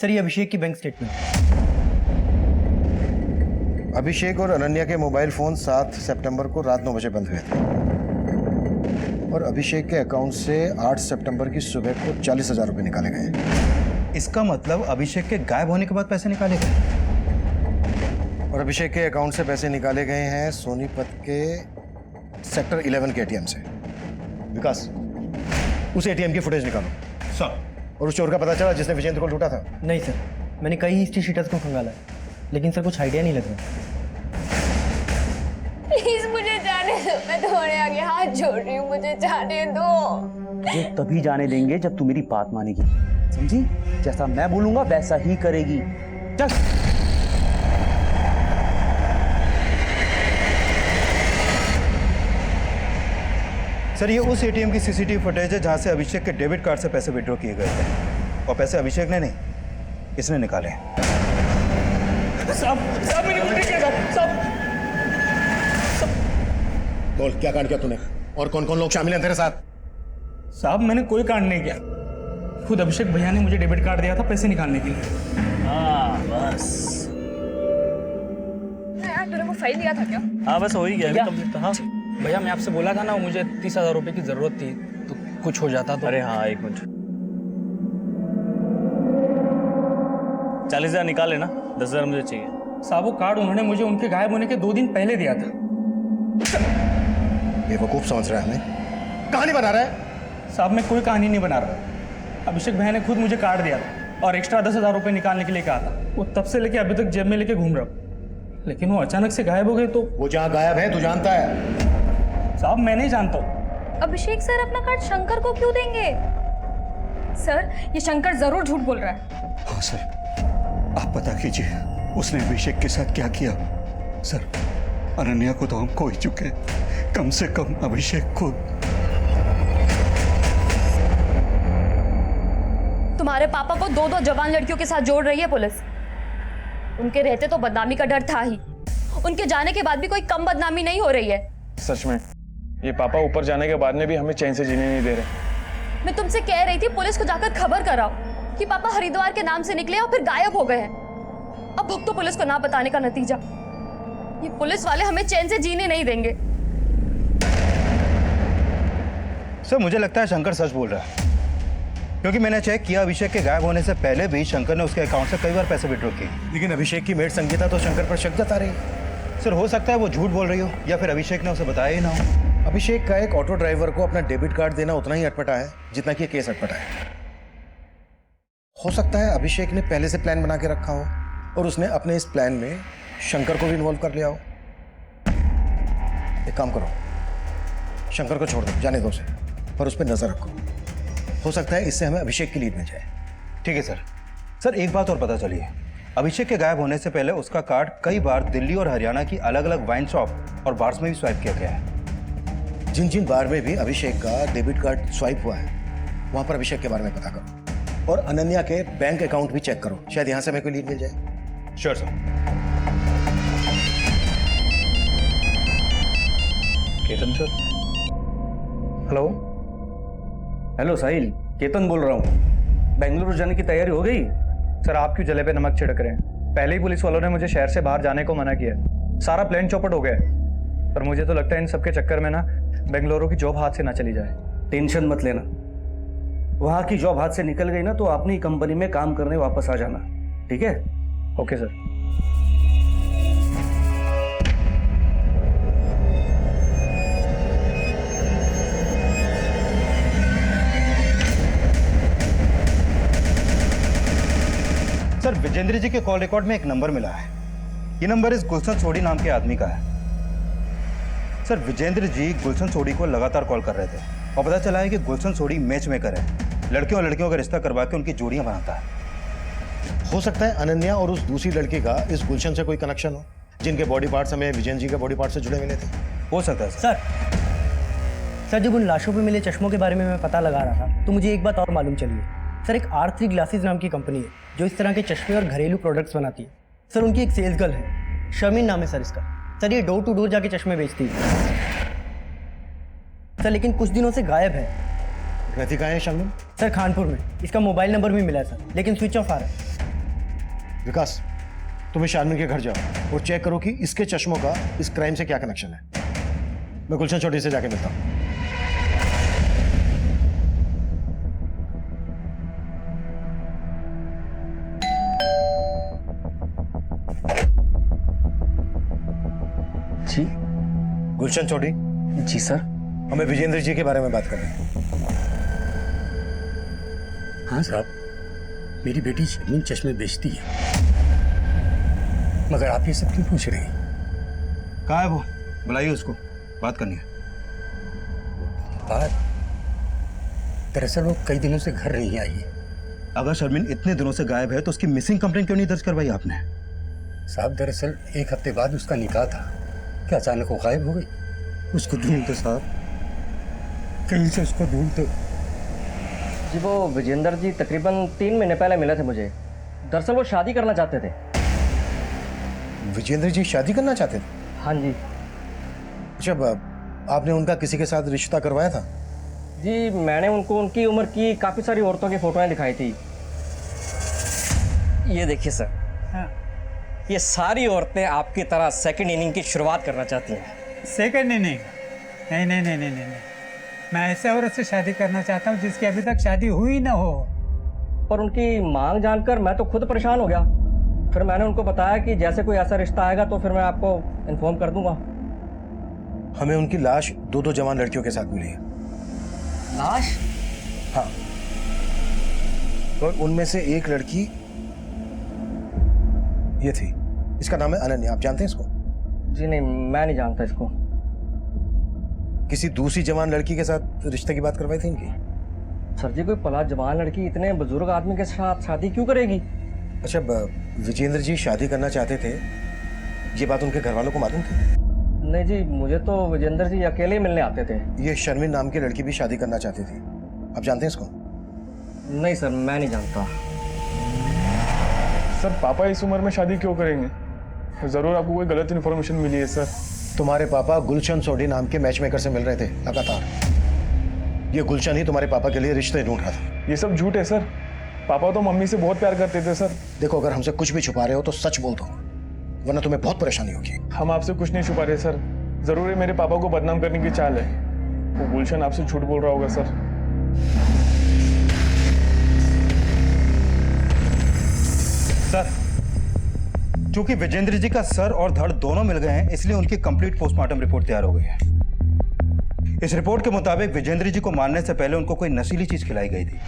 सर ये अभिषेक की बैंक स्टेटमेंट। अभिषेक और अनन्या के मोबाइल फोन 7 सितंबर को रात 9 बजे बंद हुए थे और अभिषेक के अकाउंट से 8 सितंबर की सुबह को 40,000 रुपए निकाले गए। इसका मतलब अभिषेक के गायब होने के बाद पैसे निकाले गए। और अभिषेक के अकाउंट से पैसे निकाले गए हैं सोनीपत के सेक्टर 11 के एटीएम से। विकास, उस एटीएम की फुटेज निकालो। सर। और उस चोर का पता चला जिसने विजेंद्र को लूटा था? नहीं सर, मैंने कई हिस्ट्री शीटर्स को खंगाला है, लेकिन सर कुछ आइडिया नहीं लग रहा। प्लीज मुझे जाने दो, मैं तुम्हारे आगे हाथ जोड़ रही हूँ, मुझे जाने दो। तुझे तभी जाने देंगे जब तू मेरी बात मानेगी, समझी? जैसा मैं बोलूंगा वैसा ही करेगी। चल। सर, ये उस एटीएम की सीसीटीवी फुटेज है जहां से अभिषेक के डेबिट कार्ड से पैसे विड्रॉ किए गए थे और पैसे अभिषेक ने नहीं, इसने निकाले। साहब मैंने कुछ नहीं किया साहब। बोल, क्या कांड किया तूने और कौन कौन लोग शामिल हैं तेरे साथ? साहब मैंने कोई कांड नहीं किया, खुद अभिषेक भैया ने मुझे डेबिट कार्ड दिया था पैसे निकालने के लिए। हाँ बस। यार तूने वो फाइल दिया था क्या? हाँ बस हो ही गया। हाँ भैया मैं आपसे बोला था ना, मुझे 30,000 रुपए की जरूरत थी, तो कुछ हो जाता तो। अरे हाँ, एक मिनट। 40,000 निकाल लेना, 10,000 मुझे चाहिए। साहब वो कार्ड उन्होंने मुझे उनके गायब होने के 2 दिन पहले दिया था। बेवकूफ समझ रहा है हमें, कहानी बना रहा है। साहब मैं कोई कहानी नहीं बना रहा, अभिषेक भैया ने खुद मुझे कार्ड दिया था और एक्स्ट्रा 10,000 रुपए निकालने के लिए कहा था। वो तब से लेके अभी तक जेब में लेके घूम रहा हूँ, लेकिन वो अचानक से गायब हो गए। तो वो जहाँ गायब है तू जानता है? साहब मैं नहीं जानता हूँ। अभिषेक सर अपना कार्ड शंकर को क्यों देंगे? सर ये शंकर जरूर झूठ बोल रहा है। हाँ सर, आप पता कीजिए उसने अभिषेक के साथ क्या किया। सर, अनन्या को तो हम खो ही चुके, कम से कम अभिषेक को। तुम्हारे पापा को 2 जवान लड़कियों के साथ जोड़ रही है पुलिस। उनके रहते तो बदनामी का डर था ही, उनके जाने के बाद भी कोई कम बदनामी नहीं हो रही है। सच में ये पापा ऊपर जाने के बाद में भी हमें चैन से जीने नहीं दे रहे। मैं तुमसे कह रही थी पुलिस को जाकर खबर कराओ कि पापा हरिद्वार के नाम से निकले और फिर गायब हो गए हैं। अब भुगतो पुलिस को ना बताने का नतीजा। ये पुलिस वाले हमें चैन से जीने नहीं देंगे। सर, मुझे लगता है शंकर सच बोल रहा है, क्योंकि मैंने चेक किया अभिषेक के गायब होने से पहले भी शंकर ने उसके अकाउंट से कई बार पैसे विड्रॉ किए। लेकिन अभिषेक की मेड संगीता तो शंकर पर शक जता रही है। सर, हो सकता है वो झूठ बोल रही हो या फिर अभिषेक ने उसे बताया ही ना हो। अभिषेक का एक ऑटो ड्राइवर को अपना डेबिट कार्ड देना उतना ही अटपटा है जितना कि ये केस अटपटा है। हो सकता है अभिषेक ने पहले से प्लान बना के रखा हो और उसने अपने इस प्लान में शंकर को भी इन्वॉल्व कर लिया हो। एक काम करो, शंकर को छोड़ दो, जाने दो उसे, पर उस पर नजर रखो। हो सकता है इससे हमें अभिषेक की लीड मिल जाए। ठीक है सर। सर, एक बात और पता चली है, अभिषेक के गायब होने से पहले उसका कार्ड कई बार दिल्ली और हरियाणा की अलग अलग वाइन शॉप और बार्स में भी स्वाइप किया गया है। जिन जिन बार में भी अभिषेक का डेबिट कार्ड स्वाइप हुआ है वहां पर अभिषेक के बारे में पता करो। और अनन्या के बैंक अकाउंट भी चेक करो, शायद यहां से हमें कोई लीड मिल जाए। Sure sir. Ketan sir. Hello. Hello Sahil, Ketan बोल रहा हूँ। बेंगलुरु जाने की तैयारी हो गई? सर आप क्यों जले पे नमक छिड़क रहे हैं? पहले ही पुलिस वालों ने मुझे शहर से बाहर जाने को मना किया है। सारा प्लान चौपट हो गया है। पर मुझे तो लगता है इन सबके चक्कर में ना बेंगलुरु की जॉब हाथ से ना चली जाए। टेंशन मत लेना, वहां की जॉब हाथ से निकल गई ना तो अपनी कंपनी में काम करने वापस आ जाना, ठीक है? Okay sir. सर विजेंद्र जी के कॉल रिकॉर्ड में एक नंबर मिला है। ये नंबर इस गुलशन सोडी नाम के आदमी का है। सर विजेंद्र जी गुलशन सोडी को लगातार कॉल कर रहे थे और पता चला है कि गुलशन सोडी मैच मेकर है, लड़कियों और लड़कियों का रिश्ता करवा के उनकी जोड़ियां बनाता है। हो सकता है अनन्या और उस दूसरी लड़की का इस गुलशन से कोई कनेक्शन हो, जिनके बॉडी पार्ट्स हमें विजेंद्र जी के बॉडी पार्ट से जुड़े मिले थे। हो सकता है सर। सर जब उन लाशों पे मिले चश्मों के बारे में मैं पता लगा रहा था तो मुझे एक बात और मालूम चली है। सर एक R3 ग्लासेस नाम की कंपनी है जो इस तरह के चश्मे और घरेलू प्रोडक्ट्स बनाती है। सर उनकी एक सेल्स गर्ल है, शर्मिन नाम है सर इसका। सर ये डोर टू डोर जाके चश्मे बेचती है सर, लेकिन कुछ दिनों से गायब है। रहती कहाँ है शर्मिन? सर खानपुर में। इसका मोबाइल नंबर भी मिला है सर, लेकिन स्विच ऑफ आ रहा है। विकास, तुम्हें शारमिन के घर जाओ और चेक करो कि इसके चश्मों का इस क्राइम से क्या कनेक्शन है। मैं गुलशन छोटी से जाके मिलता हूँ। जी गुलशन छोटी। जी सर। हमें विजेंद्र जी के बारे में बात कर रहे हैं। हाँ साहब, मेरी बेटी शर्मिन चश्मे बेचती है, मगर आप ये सब क्यों पूछ रहे हैं? कहाँ है वो? बुलाइए उसको, बात करनी है। बात? दरअसल वो कई दिनों से घर नहीं आई है। अगर शर्मिन इतने दिनों से गायब है तो उसकी मिसिंग कंप्लेंट क्यों नहीं दर्ज करवाई आपने? साहब दरअसल एक हफ्ते बाद उसका निकाह था, क्या अचानक वो गायब हो गई? उसको ढूंढते साहब, कहीं से उसको ढूंढते। जी वो विजेंद्र जी तकरीबन 3 महीने पहले मिले थे मुझे। दरअसल वो शादी करना चाहते थे। विजेंद्र जी शादी करना चाहते थे? हाँ जी। अच्छा, आपने उनका किसी के साथ रिश्ता करवाया था? जी मैंने उनको उनकी उम्र की काफ़ी सारी औरतों की फोटोएं दिखाई थी। ये देखिए सर, ये सारी औरतें आपकी तरह सेकंड इनिंग की शुरुआत करना चाहती हैं। Second inning? नहीं नहीं नहीं नहीं नहीं, मैं ऐसे औरत से शादी करना चाहता हूँ जिसकी अभी तक शादी हुई ना हो। पर उनकी मांग जानकर मैं तो खुद परेशान हो गया। फिर मैंने उनको बताया कि जैसे कोई ऐसा रिश्ता आएगा तो फिर मैं आपको इन्फॉर्म कर दूंगा। हमें उनकी लाश 2 जवान लड़कियों के साथ मिली है। लाश? हाँ, और उनमें से एक लड़की ये थी। इसका नाम है अनन्या, आप जानते हैं इसको? जी नहीं, मैं नहीं जानता इसको। किसी दूसरी जवान लड़की के साथ रिश्ते की बात करवाई थी इनकी? सर जी कोई पला जवान लड़की इतने बुजुर्ग आदमी के साथ शादी क्यों करेगी? अच्छा, विजेंद्र जी शादी करना चाहते थे, ये बात उनके घर वालों को मालूम थी? नहीं जी, मुझे तो विजेंद्र जी अकेले मिलने आते थे। ये शर्मिन नाम की लड़की भी शादी करना चाहती थी, आप जानते हैं इसको? नहीं सर, मैं नहीं जानता। सर पापा इस उम्र में शादी क्यों करेंगे? जरूर आपको कोई गलत इन्फॉर्मेशन मिली है सर। तुम्हारे पापा गुलशन सोडी नाम के मैचमेकर से मिल रहे थे लगातार। ये गुलशन ही तुम्हारे पापा के लिए रिश्ते ढूंढ रहा था। ये सब झूठ है सर। पापा तो मम्मी से बहुत प्यार करते थे सर। देखो, अगर हमसे कुछ भी छुपा रहे हो तो सच बोल दो, वरना तुम्हें बहुत परेशानी होगी। हम आपसे कुछ नहीं छुपा रहे सर, जरूर है मेरे पापा को बदनाम करने की चाल है। वो गुलशन आपसे झूठ बोल रहा होगा सर। सर, चूंकि विजेंद्र जी का सर और धड़ दोनों मिल गए हैं, इसलिए उनकी कंप्लीट पोस्टमार्टम रिपोर्ट तैयार हो गई है। इस रिपोर्ट के मुताबिक विजेंद्र जी को मारने से पहले उनको कोई नशीली चीज खिलाई गई थी।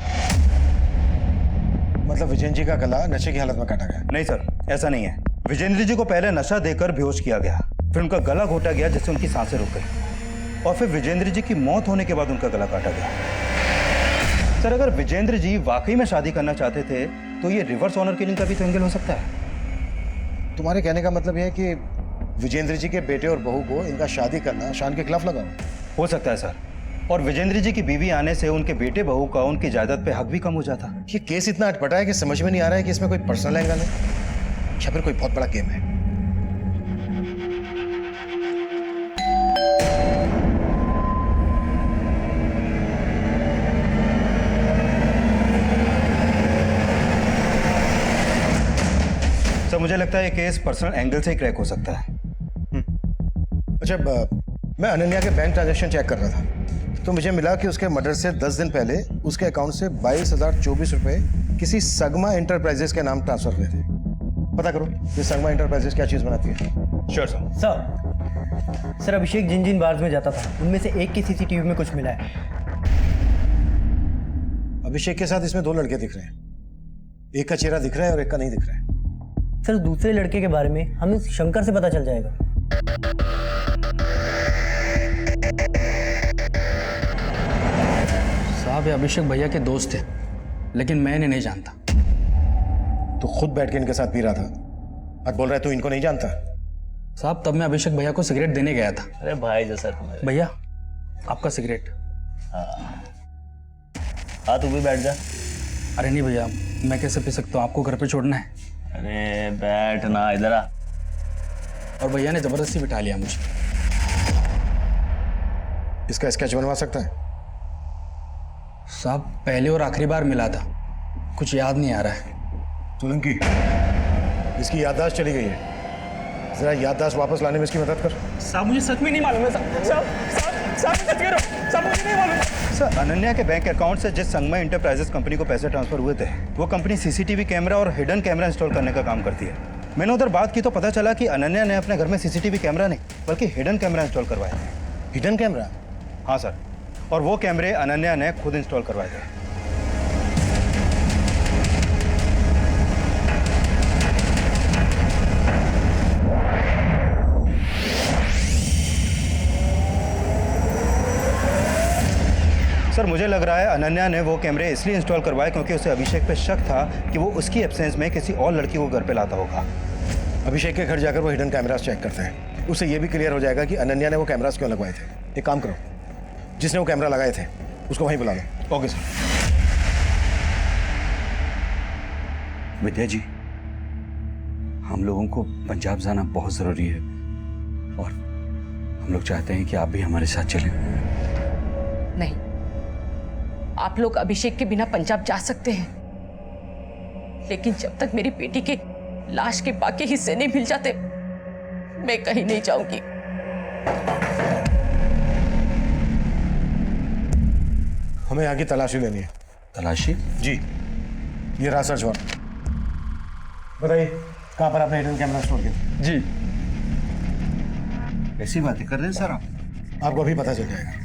मतलब विजेंद्र जी का गला नशे की हालत में काटा गया? नहीं सर, ऐसा नहीं है। विजेंद्र जी को पहले नशा देकर बेहोश किया गया, फिर उनका गला घोटा गया जिससे उनकी सांसें रुक गई, और फिर विजेंद्र जी की मौत होने के बाद उनका गला काटा गया। सर, अगर विजेंद्र जी वाकई में शादी करना चाहते थे तो ये रिवर्स ऑनर किलिंग का भी तो एंगल हो सकता है। तुम्हारे कहने का मतलब यह है कि विजेंद्र जी के बेटे और बहू को इनका शादी करना शान के खिलाफ लगा? हो सकता है सर, और विजेंद्र जी की बीवी आने से उनके बेटे बहू का उनकी जायदाद पे हक भी कम हो जाता। ये केस इतना अटपटा है कि समझ में नहीं आ रहा है कि इसमें कोई पर्सनल एंगल है या फिर कोई बहुत बड़ा गेम है। सर मुझे लगता है ये केस पर्सनल एंगल से ही क्रैक हो सकता है। अच्छा, मैं अनन्या के बैंक ट्रांजैक्शन चेक कर रहा था तो मुझे मिला कि उसके मर्डर से 10 दिन पहले उसके अकाउंट से 22,024 रुपए किसी सगमा इंटरप्राइजेस के नाम ट्रांसफर हुए थे। पता करो ये सगमा इंटरप्राइजेस क्या चीज बनाती है। Sure sir. सर अभिषेक जिन जिन बार्स में जाता था उनमें से एक की सीसीटीवी में कुछ मिला है। अभिषेक के साथ इसमें 2 लड़के दिख रहे हैं, एक का चेहरा दिख रहा है और एक का नहीं दिख रहा है। सर दूसरे लड़के के बारे में हमें शंकर से पता चल जाएगा। साहब ये अभिषेक भैया के दोस्त थे लेकिन मैं इन्हें नहीं जानता। तो खुद बैठ के इनके साथ पी रहा था और बोल रहा है तू इनको नहीं जानता। साहब तब मैं अभिषेक भैया को सिगरेट देने गया था। अरे भाई जैसा तुम्हारे। भैया आपका सिगरेट। हाँ तू भी बैठ जा। अरे नहीं भैया मैं कैसे पी सकता हूँ, आपको घर पे छोड़ना है। अरे बैठ ना, इधर आ। और भैया ने जबरदस्ती बिठा लिया मुझे। इसका स्केच बनवा सकता है? साहब पहले और आखिरी बार मिला था, कुछ याद नहीं आ रहा है। सोलंकी इसकी याददाश्त चली गई है, जरा याददाश्त वापस लाने में इसकी मदद कर। साहब मुझे सच में नहीं मालूम है साहब सच कह रहा हूं साहब, मुझे नहीं मालूम। सर अनन्या के बैंक अकाउंट से जिस संगमा इंटरप्राइजेस कंपनी को पैसे ट्रांसफर हुए थे वो कंपनी सीसीटीवी कैमरा और हिडन कैमरा इंस्टॉल करने का काम करती है। मैंने उधर बात की तो पता चला कि अनन्या ने अपने घर में सीसीटीवी कैमरा नहीं बल्कि हिडन कैमरा इंस्टॉल करवाए थे। Hidden camera? हाँ सर, और वो कैमरे अनन्या ने खुद इंस्टॉल करवाए थे। सर मुझे लग रहा है अनन्या ने वो कैमरे इसलिए इंस्टॉल करवाए क्योंकि उसे अभिषेक पे शक था कि वो उसकी एब्सेंस में किसी और लड़की को घर पे लाता होगा। अभिषेक के घर जाकर वो हिडन कैमरास चेक करते हैं, उससे ये भी क्लियर हो जाएगा कि अनन्या ने वो कैमरास क्यों लगवाए थे। एक काम करो, जिसने वो कैमरा लगाए थे उसको वहीं बुला लो। Okay sir. विद्या जी हम लोगों को पंजाब जाना बहुत जरूरी है और हम लोग चाहते हैं कि आप भी हमारे साथ चलें। नहीं, आप लोग अभिषेक के बिना पंजाब जा सकते हैं लेकिन जब तक मेरी बेटी के लाश के बाकी हिस्से नहीं मिल जाते मैं कहीं नहीं जाऊंगी। हमें यहाँ की तलाशी लेनी है। तलाशी? जी, ये रहा सर्च वारंट। बताइए कहाँ पर आपने हिडन कैमरा स्टोर किया? जी। ऐसी बातें कर रहे हैं सर आप? आपको अभी पता चल जाएगा।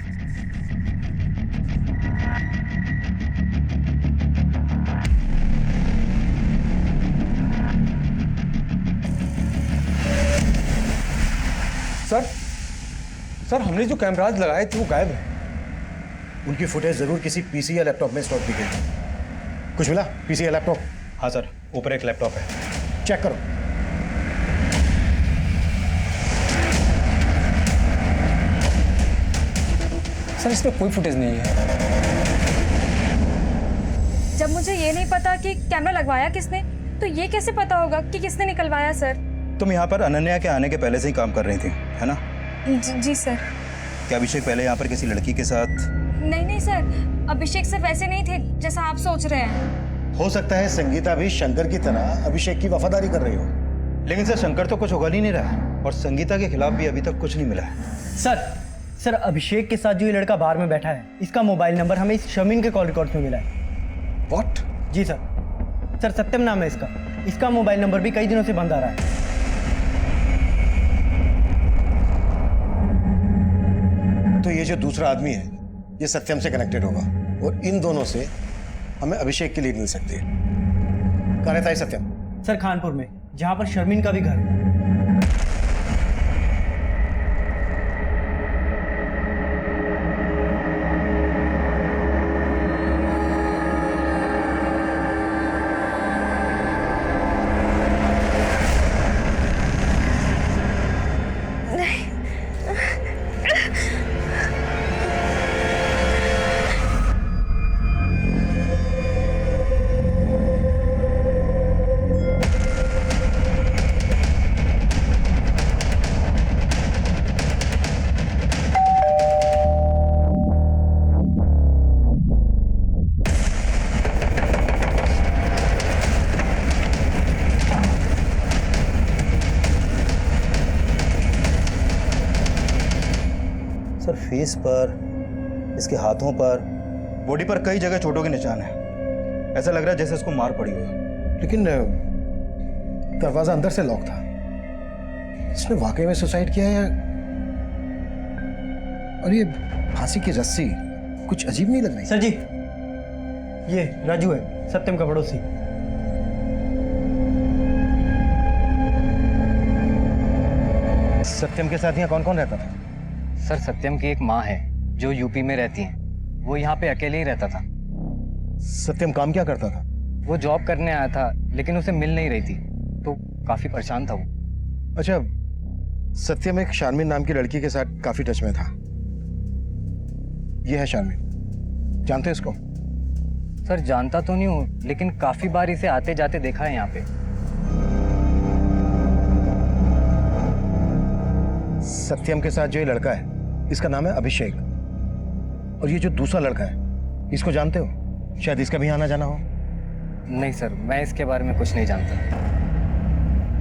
सर हमने जो कैमराज लगाए थे वो गायब है। उनकी फुटेज जरूर किसी पीसी या लैपटॉप में स्टोर की गई। कुछ मिला? पीसी या लैपटॉप? हाँ सर, ऊपर एक लैपटॉप है। चेक करो। सर इसमें कोई फुटेज नहीं है। जब मुझे ये नहीं पता कि कैमरा लगवाया किसने तो ये कैसे पता होगा कि किसने निकलवाया सर? तुम यहाँ पर अनन्या के आने के पहले से ही काम कर रही थी है ना? जी सर। क्या अभिषेक पहले यहाँ पर किसी लड़की के साथ? नहीं सर, अभिषेक सर वैसे नहीं थे जैसा आप सोच रहे हैं। हो सकता है संगीता भी शंकर की तरह अभिषेक की वफादारी कर रही हो। लेकिन सर शंकर तो कुछ उगल ही नहीं रहा और संगीता के खिलाफ भी अभी तक कुछ नहीं मिला है। सर अभिषेक के साथ जो ये लड़का बार में बैठा है इसका मोबाइल नंबर हमें इस शमीन के कॉल रिकॉर्ड में मिला है। व्हाट? जी सर सत्यम नाम है इसका मोबाइल नंबर भी कई दिनों से बंद आ रहा है। तो ये जो दूसरा आदमी है ये सत्यम से कनेक्टेड होगा और इन दोनों से हमें अभिषेक की लीड मिल सकती है। कहाँ रहता है सत्यम? सर खानपुर में, जहां पर शर्मिन का भी घर है। फेस पर, इसके हाथों पर, बॉडी पर कई जगह चोटों के निशान है। ऐसा लग रहा है जैसे इसको मार पड़ी हो। लेकिन दरवाजा अंदर से लॉक था। इसने वाकई में सुसाइड किया है? और ये फांसी की रस्सी कुछ अजीब नहीं लग रही? सर जी, ये राजू है, सत्यम का पड़ोसी। सत्यम के साथ यहाँ कौन कौन रहता था? सर सत्यम की एक माँ है जो यूपी में रहती है, वो यहाँ पे अकेले ही रहता था। सत्यम काम क्या करता था? वो जॉब करने आया था लेकिन उसे मिल नहीं रही थी, तो काफी परेशान था वो। अच्छा, सत्यम एक शारमीन नाम की लड़की के साथ काफी टच में था। ये है शारमीन, जानते हैं इसको? सर जानता तो नहीं हूँ, लेकिन काफी बार इसे आते जाते देखा है यहाँ पे। सत्यम के साथ जो ये लड़का है, इसका नाम है अभिषेक। और ये जो दूसरा लड़का है, इसको जानते हो? शायद इसका भी आना जाना हो। नहीं सर, मैं इसके बारे में कुछ नहीं जानता।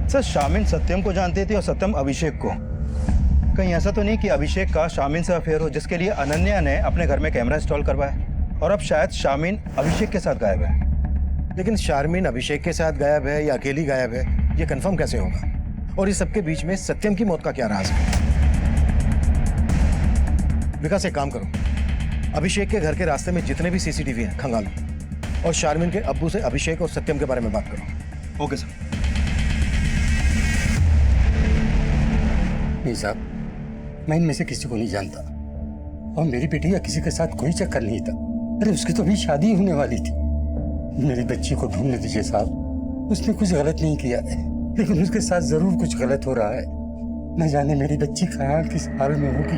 सर शामिन सत्यम को जानते थे और सत्यम अभिषेक को। कहीं ऐसा तो नहीं कि अभिषेक का शामिन से अफेयर हो, जिसके लिए अनन्या ने अपने घर में कैमरा इंस्टॉल करवाया और अब शायद शामिन अभिषेक के साथ गायब है। लेकिन शारमीन अभिषेक के साथ गायब है या अकेली गायब है, ये कंफर्म कैसे होगा? और इस सबके बीच में सत्यम की मौत का क्या राज है? विकास, एक काम करो, अभिषेक के घर के रास्ते में जितने भी सीसीटीवी हैं खंगालो और शारमीन के अब्बू से अभिषेक और सत्यम के बारे में बात करो। Okay sir. नहीं साहब, मैं इनमें से किसी को नहीं जानता और मेरी बेटी का किसी के साथ कोई चक्कर नहीं था। अरे उसकी तो अभी शादी होने वाली थी। मेरी बच्ची को ढूंढने दीजिए साहब, उसने कुछ गलत नहीं किया है, लेकिन उसके साथ जरूर कुछ गलत हो रहा है। न जाने मेरी बच्ची कहाँ किस हाल में होगी।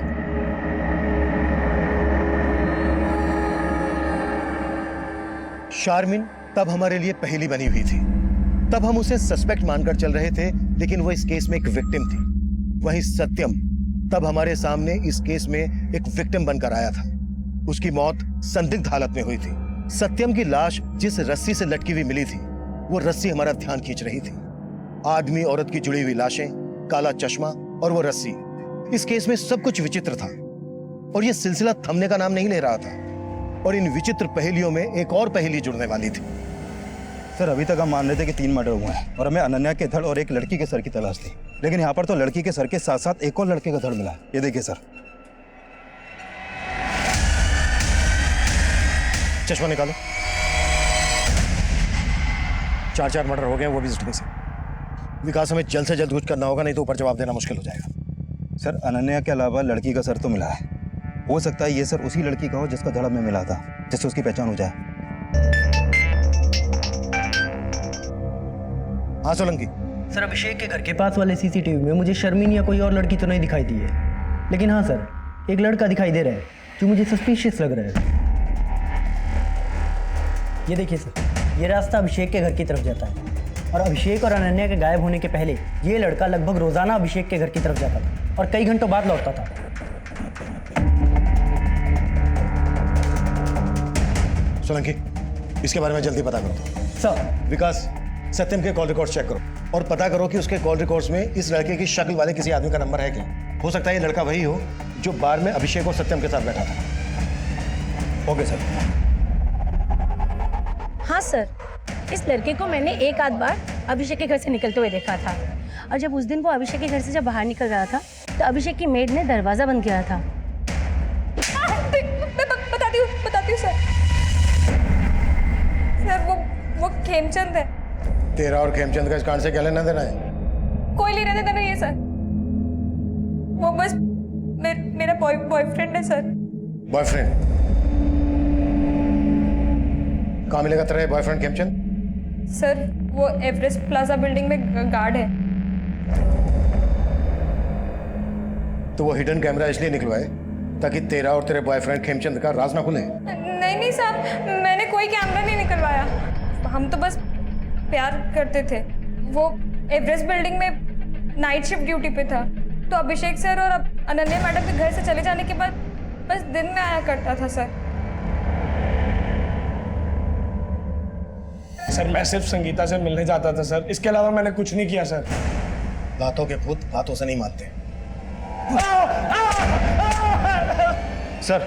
शारमीन तब हमारे लिए पहेली बनी हुई थी। तब हम उसे सस्पेक्ट मानकर चल रहे थे, लेकिन वो इस केस में एक विक्टिम थी। वहीं सत्यम तब हमारे सामने इस केस में एक विक्टिम बनकर आया था। उसकी मौत संदिग्ध हालत में हुई थी। सत्यम की लाश जिस रस्सी से लटकी हुई मिली थी, वो रस्सी हमारा ध्यान खींच रही थी। आदमी औरत की जुड़ी हुई लाशें, काला चश्मा और वो रस्सी। इस केस में सब कुछ विचित्र था और ये सिलसिला थमने का नाम नहीं ले रहा था। और इन विचित्र पहेलियों में एक और पहेली जुड़ने वाली थी। सर अभी तक हम मान रहे थे कि 3 मर्डर हुए हैं और हमें अनन्या के धड़ और एक लड़की के सर की तलाश थी, लेकिन यहाँ पर तो लड़की के सर के साथ साथ एक और लड़के का धड़ मिला। ये देखिए सर। चश्मा निकालो। 4 मर्डर हो गए, वो भी जिसमें से। विकास, हमें जल्द से जल्द कुछ करना होगा, नहीं तो ऊपर जवाब देना मुश्किल हो जाएगा। सर अनन्या के अलावा लड़की का सर तो मिला है। हो सकता है ये सर उसी लड़की का हो जिसका धड़ हमें मिला था, जिससे उसकी पहचान हो जाए। हाँ सोलंकी। सर अभिषेक के घर के पास वाले सीसीटीवी में मुझे शर्मीन या कोई और लड़की तो नहीं दिखाई दी है, लेकिन हाँ सर, एक लड़का दिखाई दे रहा है जो मुझे सस्पिशियस लग रहा है। ये देखिए सर, ये रास्ता अभिषेक के घर की तरफ जाता है और अभिषेक और अनन्या के गायब होने के पहले ये लड़का लगभग रोजाना अभिषेक के घर की तरफ जाता था और कई घंटों बाद लौटता था। सोलंकी, इसके बारे में जल्दी पता करो। सर। विकास, सत्यम के कॉल रिकॉर्ड्स चेक करो और पता करो कि उसके कॉल रिकॉर्ड्स में इस लड़के की शक्ल वाले किसी आदमी का नंबर है क्या। हो सकता है ये लड़का वही हो जो बार में अभिषेक और सत्यम के साथ बैठा था। Okay sir. हाँ सर, इस लड़के को मैंने एक आध बार अभिषेक के घर से निकलते हुए देखा था और जब उस दिन वो अभिषेक के घर से जब बाहर निकल रहा था तो अभिषेक की मेड ने दरवाजा बंद किया था। बताती हूँ सर। सर वो खेमचंद है। तेरा और खेमचंद का इस कांड से क्या लेना देना है? कोई लेना देना नहीं है सर, वो बस मेरा बॉयफ्रेंड है सर। बॉयफ्रेंड? कहाँ मिलेगा तेरा बॉयफ्रेंड खेमचंद? सर वो एवरेस्ट प्लाजा बिल्डिंग में गार्ड है। तो वो हिडन कैमरा इसलिए निकलवाए ताकि तेरा और तेरे बॉयफ्रेंड खेमचंद का राज ना खुले? नहीं साहब, मैंने कोई कैमरा नहीं निकलवाया, हम तो बस प्यार करते थे। वो एवरेस्ट बिल्डिंग में नाइट शिफ्ट ड्यूटी पे था, तो अभिषेक सर और अनन्या मैडम के घर से चले जाने के बाद बस दिन में आया करता था सर। सर मैं सिर्फ संगीता से मिलने जाता था सर, इसके अलावा मैंने कुछ नहीं किया सर। बातों के भूत बातों से नहीं मानते। सर,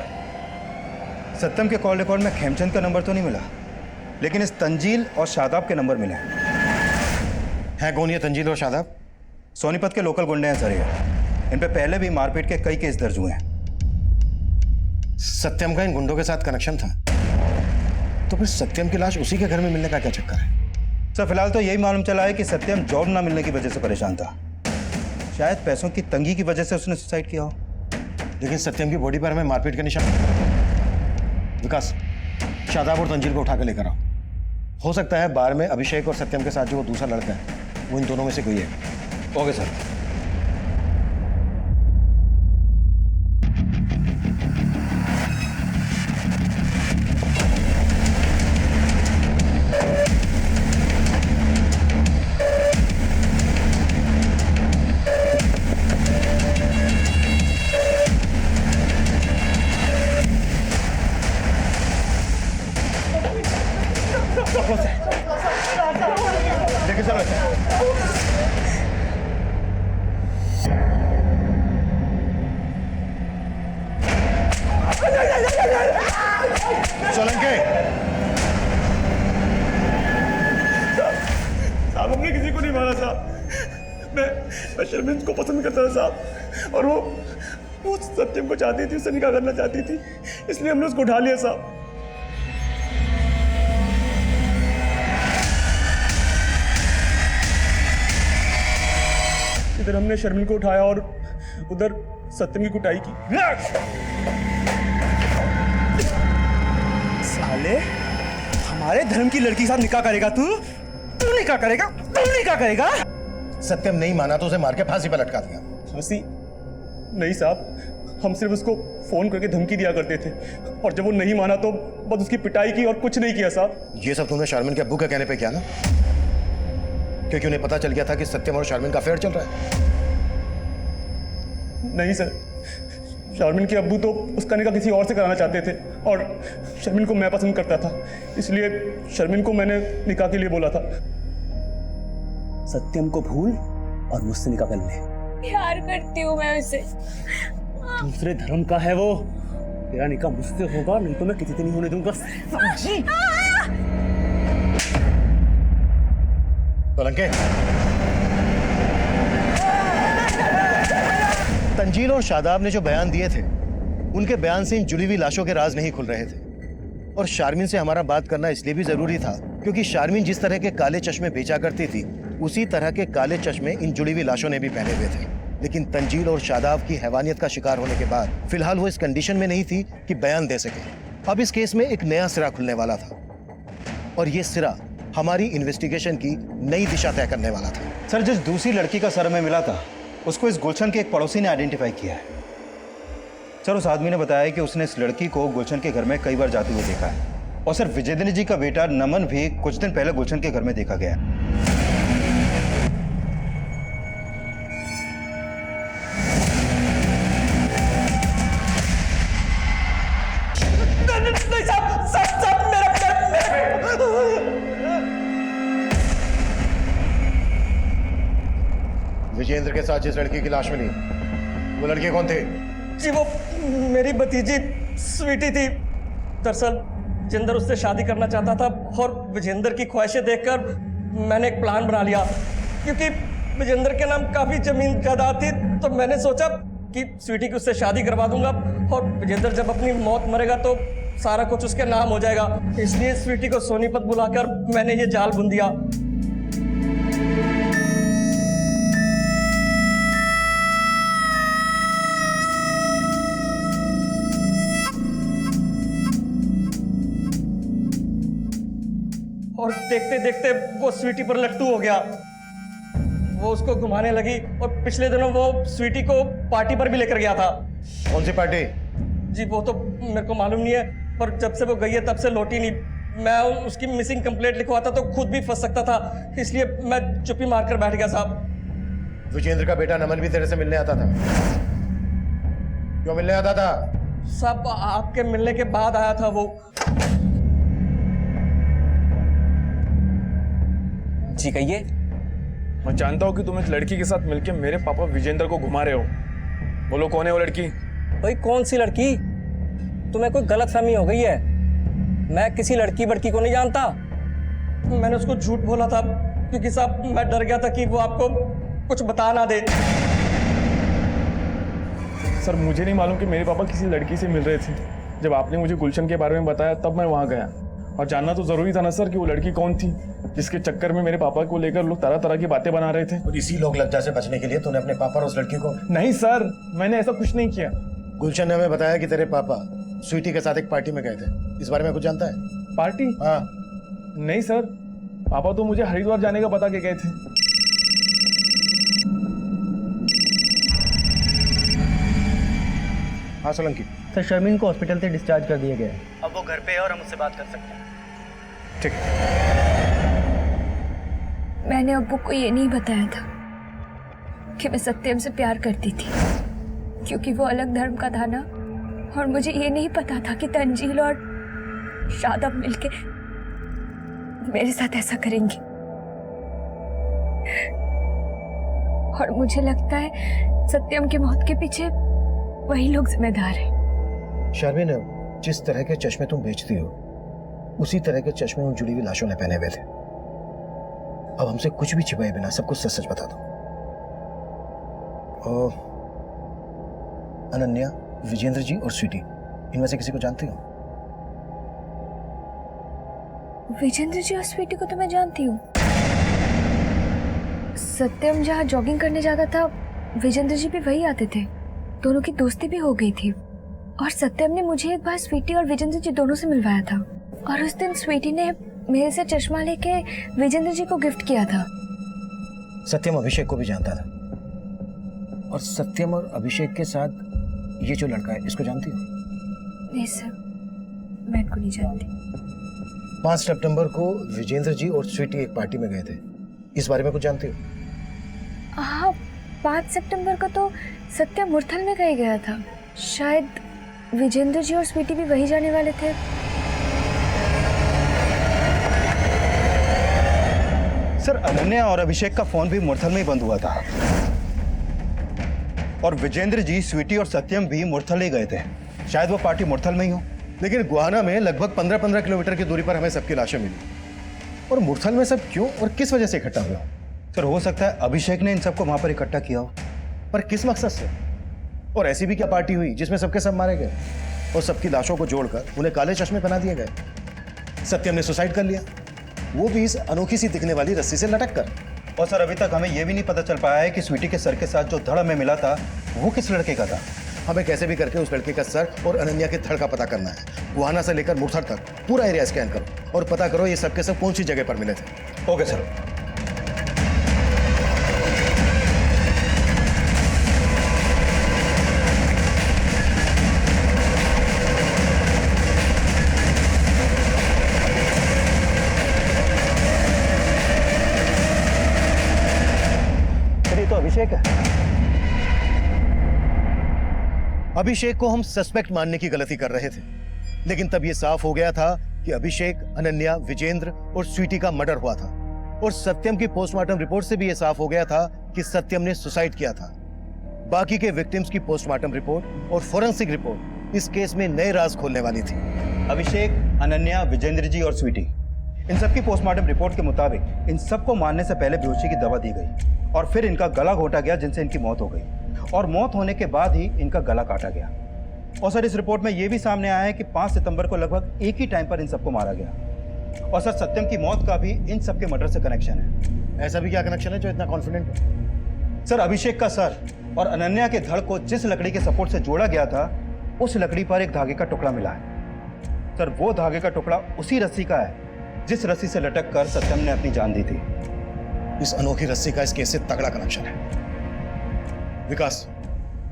सत्यम के कॉल रिकॉर्ड में खेमचंद का नंबर तो नहीं मिला, लेकिन इस तंजील और शादाब के नंबर मिले हैं। कौन ये तंजील और शादाब? सोनीपत के लोकल गुंडे हैं सर ये। इन पे पहले भी मारपीट के कई केस दर्ज हुए हैं। सत्यम का इन गुंडों के साथ कनेक्शन था, तो फिर सत्यम की लाश उसी के घर में मिलने का क्या चक्कर है? सर फिलहाल तो यही मालूम चला है कि सत्यम जॉब ना मिलने की वजह से परेशान था। शायद पैसों की तंगी की वजह से उसने सुसाइड किया हो। लेकिन सत्यम की बॉडी पर हमें मारपीट के निशान। विकास, शादाब और तंजील को उठा कर लेकर आओ। हो सकता है बार में अभिषेक और सत्यम के साथ जो वो दूसरा लड़का है वो इन दोनों में से कोई है। Okay sir. लेके चलो इसे। सोलंके, साहब हमने किसी को नहीं मारा साहब। मैं शर्मिंद को पसंद करता था साहब, और वो सत्यम को चाहती थी, उससे निकाह करना चाहती थी, इसलिए हमने उसको उठा लिया साहब। इधर हमने शर्मिन को उठाया और उधर सत्यम की कुटाई की। साले, हमारे धर्म की लड़की के साथ निकाह करेगा तू? तू निकाह करेगा? तू निकाह करेगा? सत्यम नहीं माना तो उसे मार के फांसी पर लटका दिया। फांसी नहीं साहब, हम सिर्फ उसको फोन करके धमकी दिया करते थे, और जब वो नहीं माना तो बस उसकी पिटाई की और कुछ नहीं किया साहब। ये सब तुमने शारमिन के अब्बू के कहने पे किया ना? क्योंकि उन्हें पता चल गया था कि सत्यम और शारमिन का अफेयर चल रहा है। नहीं सर, शारमिन के अब्बू तो उसका निकाह किसी और से कराना चाहते थे, और शर्मिन को मैं पसंद करता था, इसलिए शर्मिन को मैंने निकाह के लिए बोला था। सत्यम को भूल और मुझसे निकाह कर ले। प्यार करती हूँ मैं उसे। दूसरे धर्म का है वो। तेरा निकाह मुझसे होगा, नहीं तो मैं किसी से नहीं होने दूंगा, समझी? सोलंके, तंजील और शादाब ने जो बयान दिए थे उनके बयान से इन जुड़ी हुई लाशों के राज नहीं खुल रहे थे। और शारमिन से हमारा बात करना इसलिए भी जरूरी था क्योंकि शारमिन जिस तरह के काले चश्मे बेचा करती थी उसी तरह के काले चश्मे इन जुड़ी हुई लाशों ने भी पहने हुए थे। लेकिन तंजील और शादाब की हैवानियत का शिकार होने के बाद फिलहाल वो इस कंडीशन में नहीं थी कि बयान दे सके। अब इस केस में एक नया सिरा खुलने वाला था, और ये सिरा हमारी इन्वेस्टिगेशन की नई दिशा तय करने वाला था। सर, जिस दूसरी लड़की का सर में मिला था उसको इस गुलशन के एक पड़ोसी ने आइडेंटिफाई किया है। सर, उस आदमी ने बताया कि उसने इस लड़की को गुलशन के घर में कई बार जाते हुए देखा है, और सर विजेंद्र जी का बेटा नमन भी कुछ दिन पहले गुलशन के घर में देखा गया। नहीं साहब, साहब मेरा विजेंद्र के साथ जिस लड़की की लाश मिली वो लड़के कौन थे? जी वो मेरी भतीजी स्वीटी थी। दरअसल विजेंद्र उससे शादी करना चाहता था, और विजेंद्र की ख्वाहिशें देखकर मैंने एक प्लान बना लिया। क्योंकि विजेंद्र के नाम काफ़ी जमीन जायदाद थी, तो मैंने सोचा कि स्वीटी की उससे शादी करवा दूंगा, और विजेंद्र जब अपनी मौत मरेगा तो सारा कुछ उसके नाम हो जाएगा। इसलिए स्वीटी को सोनीपत बुलाकर मैंने ये जाल बुन दिया। और देखते देखते वो स्वीटी पर लट्टू हो गया। वो उसको घुमाने लगी, और पिछले दिनों वो स्वीटी को पार्टी पर भी लेकर गया था। कौन सी पार्टी? जी वो तो मेरे को मालूम नहीं है, पर जब से वो गई है तब से लौटी नहीं। मैं उसकी मिसिंग कंप्लेंट लिखवाता तो खुद भी फंस सकता था, इसलिए मैं चुप्पी मारकर बैठ गया साहब। विजेंद्र का बेटा नमन भी तेरे से मिलने आता था? क्यों मिलने आता था? साहब आपके मिलने के बाद आया था वो। जी कहिए। मैं जानता हूँ कि तुम एक लड़की के साथ मिलकर मेरे पापा विजेंद्र को घुमा रहे हो। बोलो कौन है वो लड़की? भाई कौन सी लड़की? तुम्हें कोई गलतफहमी हो गई है। मैं किसी लड़की बड़की को नहीं जानता। मैंने उसको झूठ बोला था क्योंकि साहब मैं डर गया था कि वो आपको कुछ बता ना दे। सर मुझे नहीं मालूम कि मेरे पापा किसी लड़की से मिल रहे थे। जब आपने मुझे गुलशन के बारे में बताया तब मैं वहाँ गया, और जानना तो जरूरी था ना सर कि वो लड़की कौन थी जिसके चक्कर में मेरे पापा को लेकर लोग तरह तरह की बातें बना रहे थे। और इसी लोग लज्जा से बचने के लिए तूने अपने पापा और उस लड़की को? नहीं सर, मैंने ऐसा कुछ नहीं किया। गुलशन ने हमें बताया कि तेरे पापा स्वीटी के साथ एक पार्टी में गए थे, इस बारे में कुछ जानता है? पार्टी? हाँ। नहीं सर, पापा तो मुझे हरिद्वार जाने का बता के गए थे। हाँ सोलंकी। सर शर्मिन को हॉस्पिटल से डिस्चार्ज कर दिया गया है। अब वो घर पे है और हम उससे बात कर सकते हैं। ठीक। मैंने अब्बू को ये नहीं बताया था कि मैं सत्यम से प्यार करती थी, क्योंकि वो अलग धर्म का था ना, और मुझे ये नहीं पता था कि तंजील और शादाब मिलके मेरे साथ ऐसा करेंगे। और मुझे लगता है सत्यम की मौत के पीछे वही लोग जिम्मेदार हैं। शर्मिन, जिस तरह के चश्मे तुम बेचती हो उसी तरह के चश्मे उन जुड़ी हुई लाशों ने पहने हुए थे। अब हमसे कुछ भी छिपाए बिना सब कुछ सच सच बता दो। अनन्या, विजेंद्र जी और स्वीटी, इनमें से किसी को जानती हो? विजेंद्र जी और स्वीटी को तो मैं जानती हूँ। सत्यम जहाँ जॉगिंग करने जाता था विजेंद्र जी भी वही आते थे, दोनों की दोस्ती भी हो गई थी। और सत्यम ने मुझे एक बार स्वीटी और विजेंद्र जी दोनों से मिलवाया था, और उस दिन स्वीटी ने मेरे से चश्मा लेके विजेंद्र जी को गिफ्ट किया था। सत्यम अभिषेक को भी जानता था, और सत्यम और अभिषेक के साथ ये जो लड़का है इसको जानती हो? नहीं सर, मैं इनको नहीं जानती। 5 सितंबर को विजेंद्र जी और स्वीटी एक पार्टी में गए थे, इस बारे में कुछ जानती हो? हाँ, 5 सितंबर को तो सत्यम मुरथल में कहीं गया था। शायद विजेंद्र जी और स्वीटी भी वही जाने वाले थे। सर अनन्या और अभिषेक का फोन भी मुरथल में ही बंद हुआ था, और विजेंद्र जी, स्वीटी और सत्यम भी मुरथल ही गए थे। शायद वो पार्टी मुरथल में ही हो। लेकिन गुआना में लगभग 15-15 किलोमीटर की दूरी पर हमें सबकी लाशें मिली, और मुरथल में सब क्यों और किस वजह से इकट्ठा हुआ? सर हो सकता है अभिषेक ने इन सबको वहां पर इकट्ठा किया हो। पर किस मकसद से? और ऐसी भी क्या पार्टी हुई जिसमें सबके सब मारे गए और सबकी लाशों को जोड़कर उन्हें काले चश्मे पहना दिए गए? सत्यम ने सुसाइड कर लिया, वो भी इस अनोखी सी दिखने वाली रस्सी से लटक कर। और सर अभी तक हमें यह भी नहीं पता चल पाया है कि स्वीटी के सर के साथ जो धड़ हमें मिला था वो किस लड़के का था। हमें कैसे भी करके उस लड़के का सर और अनन्या के धड़ का पता करना है। गुहाना से लेकर मुरथल तक पूरा एरिया स्कैन करो और पता करो ये सब के सब कौन सी जगह पर मिले थे। Okay sir. तो अभिषेक है। अभिषेक को हम सस्पेक्ट मानने की गलती कर रहे थे, लेकिन तब यह साफ हो गया था कि अभिषेक, अनन्या, विजेंद्र और स्वीटी का मर्डर हुआ था। और सत्यम की पोस्टमार्टम रिपोर्ट से भी यह साफ हो गया था कि सत्यम ने सुसाइड किया था। बाकी के विक्टिम्स की पोस्टमार्टम रिपोर्ट और फोरेंसिक रिपोर्ट इस केस में नए राज खोलने वाली थी। अभिषेक, अनन्या, विजेंद्र जी और स्वीटी, इन सबकी पोस्टमार्टम रिपोर्ट के मुताबिक इन सबको मारने से पहले बेहोशी की दवा दी गई और फिर इनका गला घोटा गया, जिनसे इनकी मौत हो गई, और मौत होने के बाद ही इनका गला काटा गया। और सर इस रिपोर्ट में यह भी सामने आया है कि 5 सितंबर को लगभग एक ही टाइम पर इन सबको मारा गया। और सर सत्यम की मौत का भी इन सबके मर्डर से कनेक्शन है। ऐसा भी क्या कनेक्शन है जो इतना कॉन्फिडेंट हो? सर अभिषेक का सर और अनन्या के धड़ को जिस लकड़ी के सपोर्ट से जोड़ा गया था उस लकड़ी पर एक धागे का टुकड़ा मिला है। सर वो धागे का टुकड़ा उसी रस्सी का है जिस रस्सी से लटक कर सत्यम ने अपनी जान दी थी। इस अनोखी रस्सी का इस केस से तगड़ा कनेक्शन है। विकास,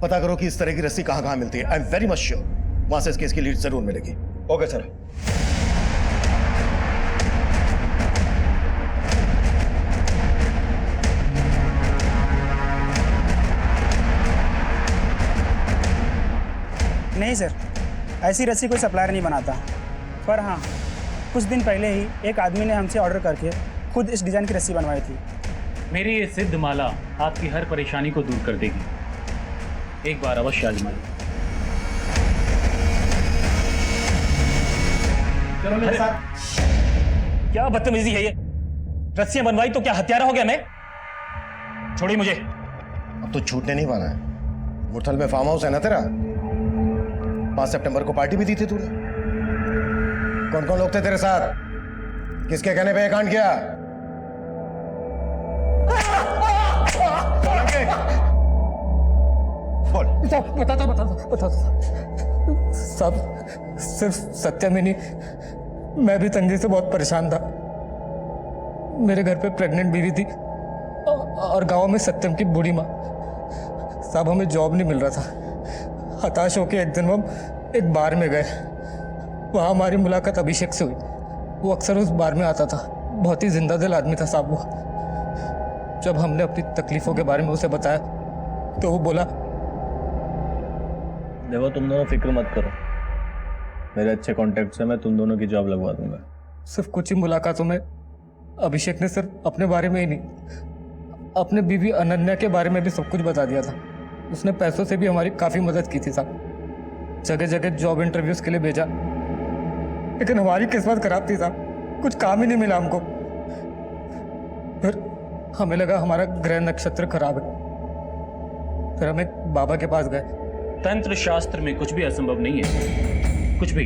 पता करो कि इस तरह की रस्सी कहां कहां मिलती है। I am very much sure वहां से इस केस की लीड जरूर मिलेगी। Okay sir. नहीं सर, ऐसी रस्सी कोई सप्लायर नहीं बनाता। पर हाँ, कुछ दिन पहले ही एक आदमी ने हमसे ऑर्डर करके खुद इस डिज़ाइन की रस्सी बनवाई थी। मेरी ये सिद्ध माला आपकी हर परेशानी को दूर कर देगी। एक बार अवश्य आजमाइए। चलो मेरे साथ। क्या बदतमीजी है ये? रस्सियां बनवाई तो क्या हत्यारा हो गया मैं? छोड़िए मुझे। अब तो छूटने नहीं वाला है। मुरथल में फार्म हाउस है ना तेरा? 5 सितंबर को पार्टी भी दी थी तूने। कौन कौन लोग थे तेरे साथ? किसके कहने पे ये कांड किया? बता साहब, सिर्फ सत्यम ही नहीं, मैं भी तंगी से बहुत परेशान था। मेरे घर पे प्रेग्नेंट बीवी थी और गांव में सत्यम की बूढ़ी माँ। साहब हमें जॉब नहीं मिल रहा था। हताश होकर एक दिन हम एक बार में गए। वहाँ हमारी मुलाकात अभिषेक से हुई। वो अक्सर उस बार में आता था। बहुत ही जिंदा दिल आदमी था साहब वो। जब हमने अपनी तकलीफों के बारे में उसे बताया तो वो बोला, देखो तुम दोनों फिक्र मत करो, मेरे अच्छे कॉन्टेक्ट से मैं तुम दोनों की जॉब लगवा दूंगा। सिर्फ कुछ ही मुलाकातों में अभिषेक ने सिर्फ अपने बारे में ही नहीं, अपने बीवी अनन्या के बारे में भी सब कुछ बता दिया था। उसने पैसों से भी हमारी काफ़ी मदद की थी साहब। जगह जगह जॉब इंटरव्यूज के लिए भेजा, लेकिन हमारी किस्मत खराब थी साहब, कुछ काम ही नहीं मिला हमको। फिर हमें लगा हमारा ग्रह नक्षत्र खराब है। फिर हम एक बाबा के पास गए। तंत्र शास्त्र में कुछ भी असंभव नहीं है, कुछ भी।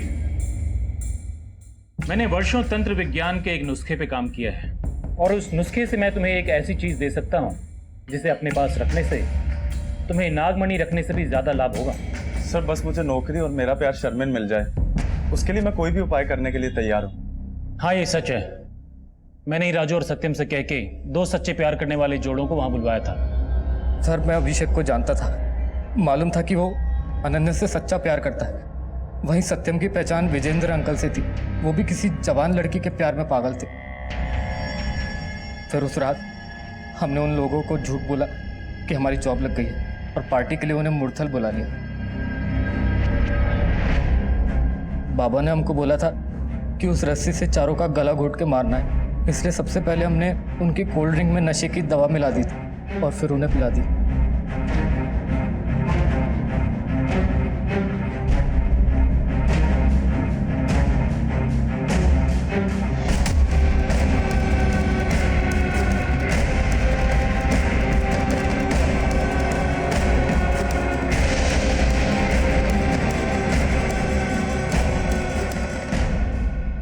मैंने वर्षों तंत्र विज्ञान के एक नुस्खे पे काम किया है और उस नुस्खे से मैं तुम्हें एक ऐसी चीज दे सकता हूं जिसे अपने पास रखने से तुम्हें नागमणि रखने से भी ज्यादा लाभ होगा। सर बस मुझे नौकरी और मेरा प्यार शर्मिन मिल जाए, उसके लिए मैं कोई भी उपाय करने के लिए तैयार हूँ। हाँ ये सच है। मैंने ही राजू और सत्यम से कह के 2 सच्चे प्यार करने वाले जोड़ों को वहां बुलवाया था। सर मैं अभिषेक को जानता था, मालूम था कि वो अनन्या से सच्चा प्यार करता है। वहीं सत्यम की पहचान विजेंद्र अंकल से थी, वो भी किसी जवान लड़की के प्यार में पागल थे। फिर उस रात हमने उन लोगों को झूठ बोला कि हमारी जॉब लग गई है और पार्टी के लिए उन्हें मुरथल बुला लिया। बाबा ने हमको बोला था कि उस रस्सी से चारों का गला घोट के मारना है, इसलिए सबसे पहले हमने उनकी कोल्ड ड्रिंक में नशे की दवा मिला दी थी और फिर उन्हें पिला दी।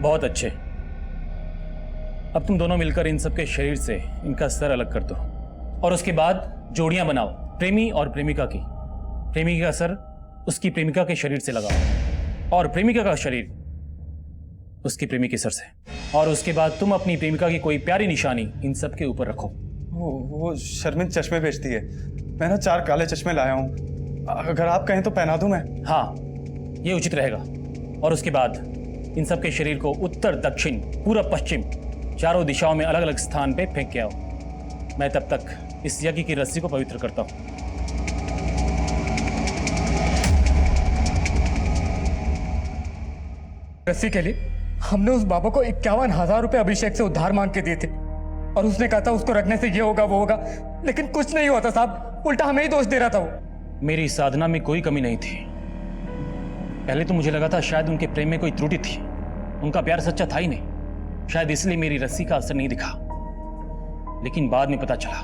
बहुत अच्छे। अब तुम दोनों मिलकर इन सब के शरीर से इनका सर अलग कर दो और उसके बाद जोड़ियां बनाओ, प्रेमी और प्रेमिका की। प्रेमिका का सर उसकी प्रेमिका के शरीर से लगाओ और प्रेमिका का शरीर उसकी प्रेमी के सर से, और उसके बाद तुम अपनी प्रेमिका की कोई प्यारी निशानी इन सब के ऊपर रखो। वो शर्मिन चश्मे बेचती है, मैं ना 4 काले चश्मे लाया हूँ, अगर आप कहें तो पहना दूं मैं? हाँ ये उचित रहेगा। और उसके बाद इन सब के शरीर को उत्तर दक्षिण पूर्व पश्चिम चारों दिशाओं में अलग अलग स्थान पे फेंक के आओ। मैं तब तक इस यज्ञ की रस्सी को पवित्र करता हूं। रस्सी के लिए हमने उस बाबा को 51,000 रुपए अभिषेक से उधार मांग के दिए थे और उसने कहा था उसको रखने से ये होगा वो होगा, लेकिन कुछ नहीं हुआ था साहब, उल्टा हमें ही दोष दे रहा था वो। मेरी साधना में कोई कमी नहीं थी। पहले तो मुझे लगा था शायद उनके प्रेम में कोई त्रुटि थी, उनका प्यार सच्चा था ही नहीं, शायद इसलिए मेरी रस्सी का असर नहीं दिखा। लेकिन बाद में पता चला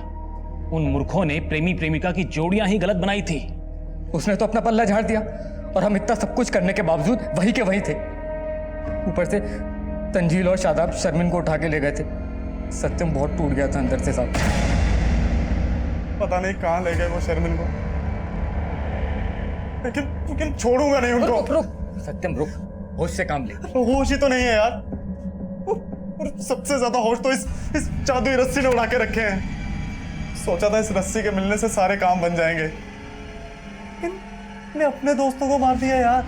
उन मूर्खों ने प्रेमी प्रेमिका की जोड़ियां ही गलत बनाई थी। उसने तो अपना पल्ला झाड़ दिया और हम इतना सब कुछ करने के बावजूद वही के वही थे। ऊपर से तंजील और शादाब शर्मिन को उठा के ले गए थे। सत्यम बहुत टूट गया था अंदर से साहब। पता नहीं कहाँ ले गए वो शर्मिन को, लेकिन छोड़ूंगा नहीं उनको। रुक, सत्यम रुक, होश से काम ले। होश ही तो नहीं है यार, और सबसे ज्यादा होश तो इस जादुई रस्सी ने उड़ा के रखे हैं। सोचा था इस रस्सी के मिलने से सारे काम बन जाएंगे, लेकिन अपने दोस्तों को मार दिया यार।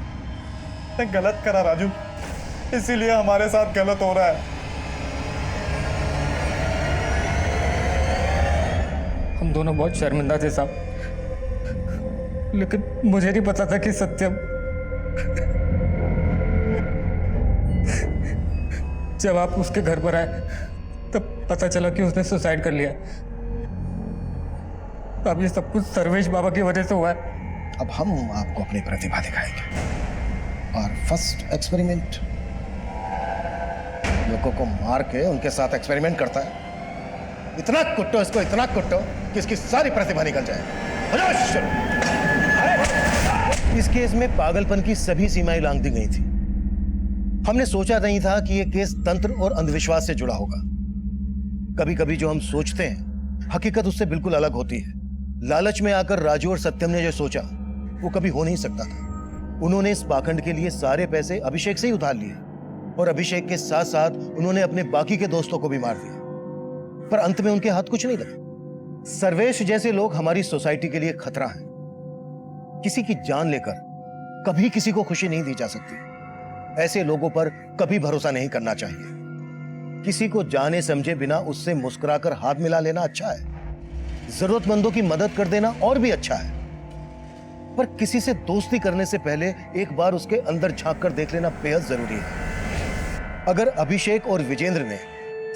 मैं गलत करा राजू, इसीलिए हमारे साथ गलत हो रहा है। हम दोनों बहुत शर्मिंदा थे साहब, लेकिन मुझे नहीं पता था कि सत्यम जब आप उसके घर पर आए तब पता चला कि उसने सुसाइड कर लिया। अब ये सब कुछ सर्वेश बाबा की वजह से हुआ है। अब हम आपको अपनी प्रतिभा दिखाएंगे और फर्स्ट एक्सपेरिमेंट लोगों को मार के उनके साथ एक्सपेरिमेंट करता है। इतना कुट्टो इसको, इतना कुट्टो कि इसकी सारी प्रतिभा निकल जाए। हो जाओ शुरू। इस केस में पागलपन की सभी सीमाएं लांघ दी गई थी। हमने सोचा नहीं था कि यह केस तंत्र और अंधविश्वास से जुड़ा होगा। कभी कभी जो हम सोचते हैं हकीकत उससे बिल्कुल अलग होती है। लालच में आकर राजू और सत्यम ने जो सोचा वो कभी हो नहीं सकता था। उन्होंने इस पाखंड के लिए सारे पैसे अभिषेक से ही उधार लिए और अभिषेक के साथ साथ उन्होंने अपने बाकी के दोस्तों को भी मार दिया, पर अंत में उनके हाथ कुछ नहीं लगा। सर्वेश जैसे लोग हमारी सोसाइटी के लिए खतरा हैं। किसी की जान लेकर कभी किसी को खुशी नहीं दी जा सकती। ऐसे लोगों पर कभी भरोसा नहीं करना चाहिए। किसी को जाने समझे बिना उससे मुस्कुराकर हाथ मिला लेना अच्छा है, जरूरतमंदों की मदद कर देना और भी अच्छा है, पर किसी से दोस्ती करने से पहले एक बार उसके अंदर झांक कर देख लेना बेहद जरूरी है। अगर अभिषेक और विजेंद्र ने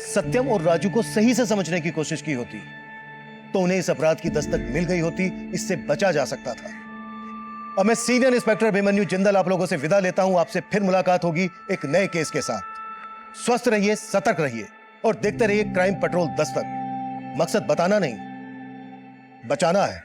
सत्यम और राजू को सही से समझने की कोशिश की होती तो उन्हें इस अपराध की दस्तक मिल गई होती, इससे बचा जा सकता था। अब मैं सीनियर इंस्पेक्टर अभिमन्यु जिंदल आप लोगों से विदा लेता हूं। आपसे फिर मुलाकात होगी एक नए केस के साथ। स्वस्थ रहिए, सतर्क रहिए और देखते रहिए क्राइम पेट्रोल दस्तक। मकसद बताना नहीं, बचाना है।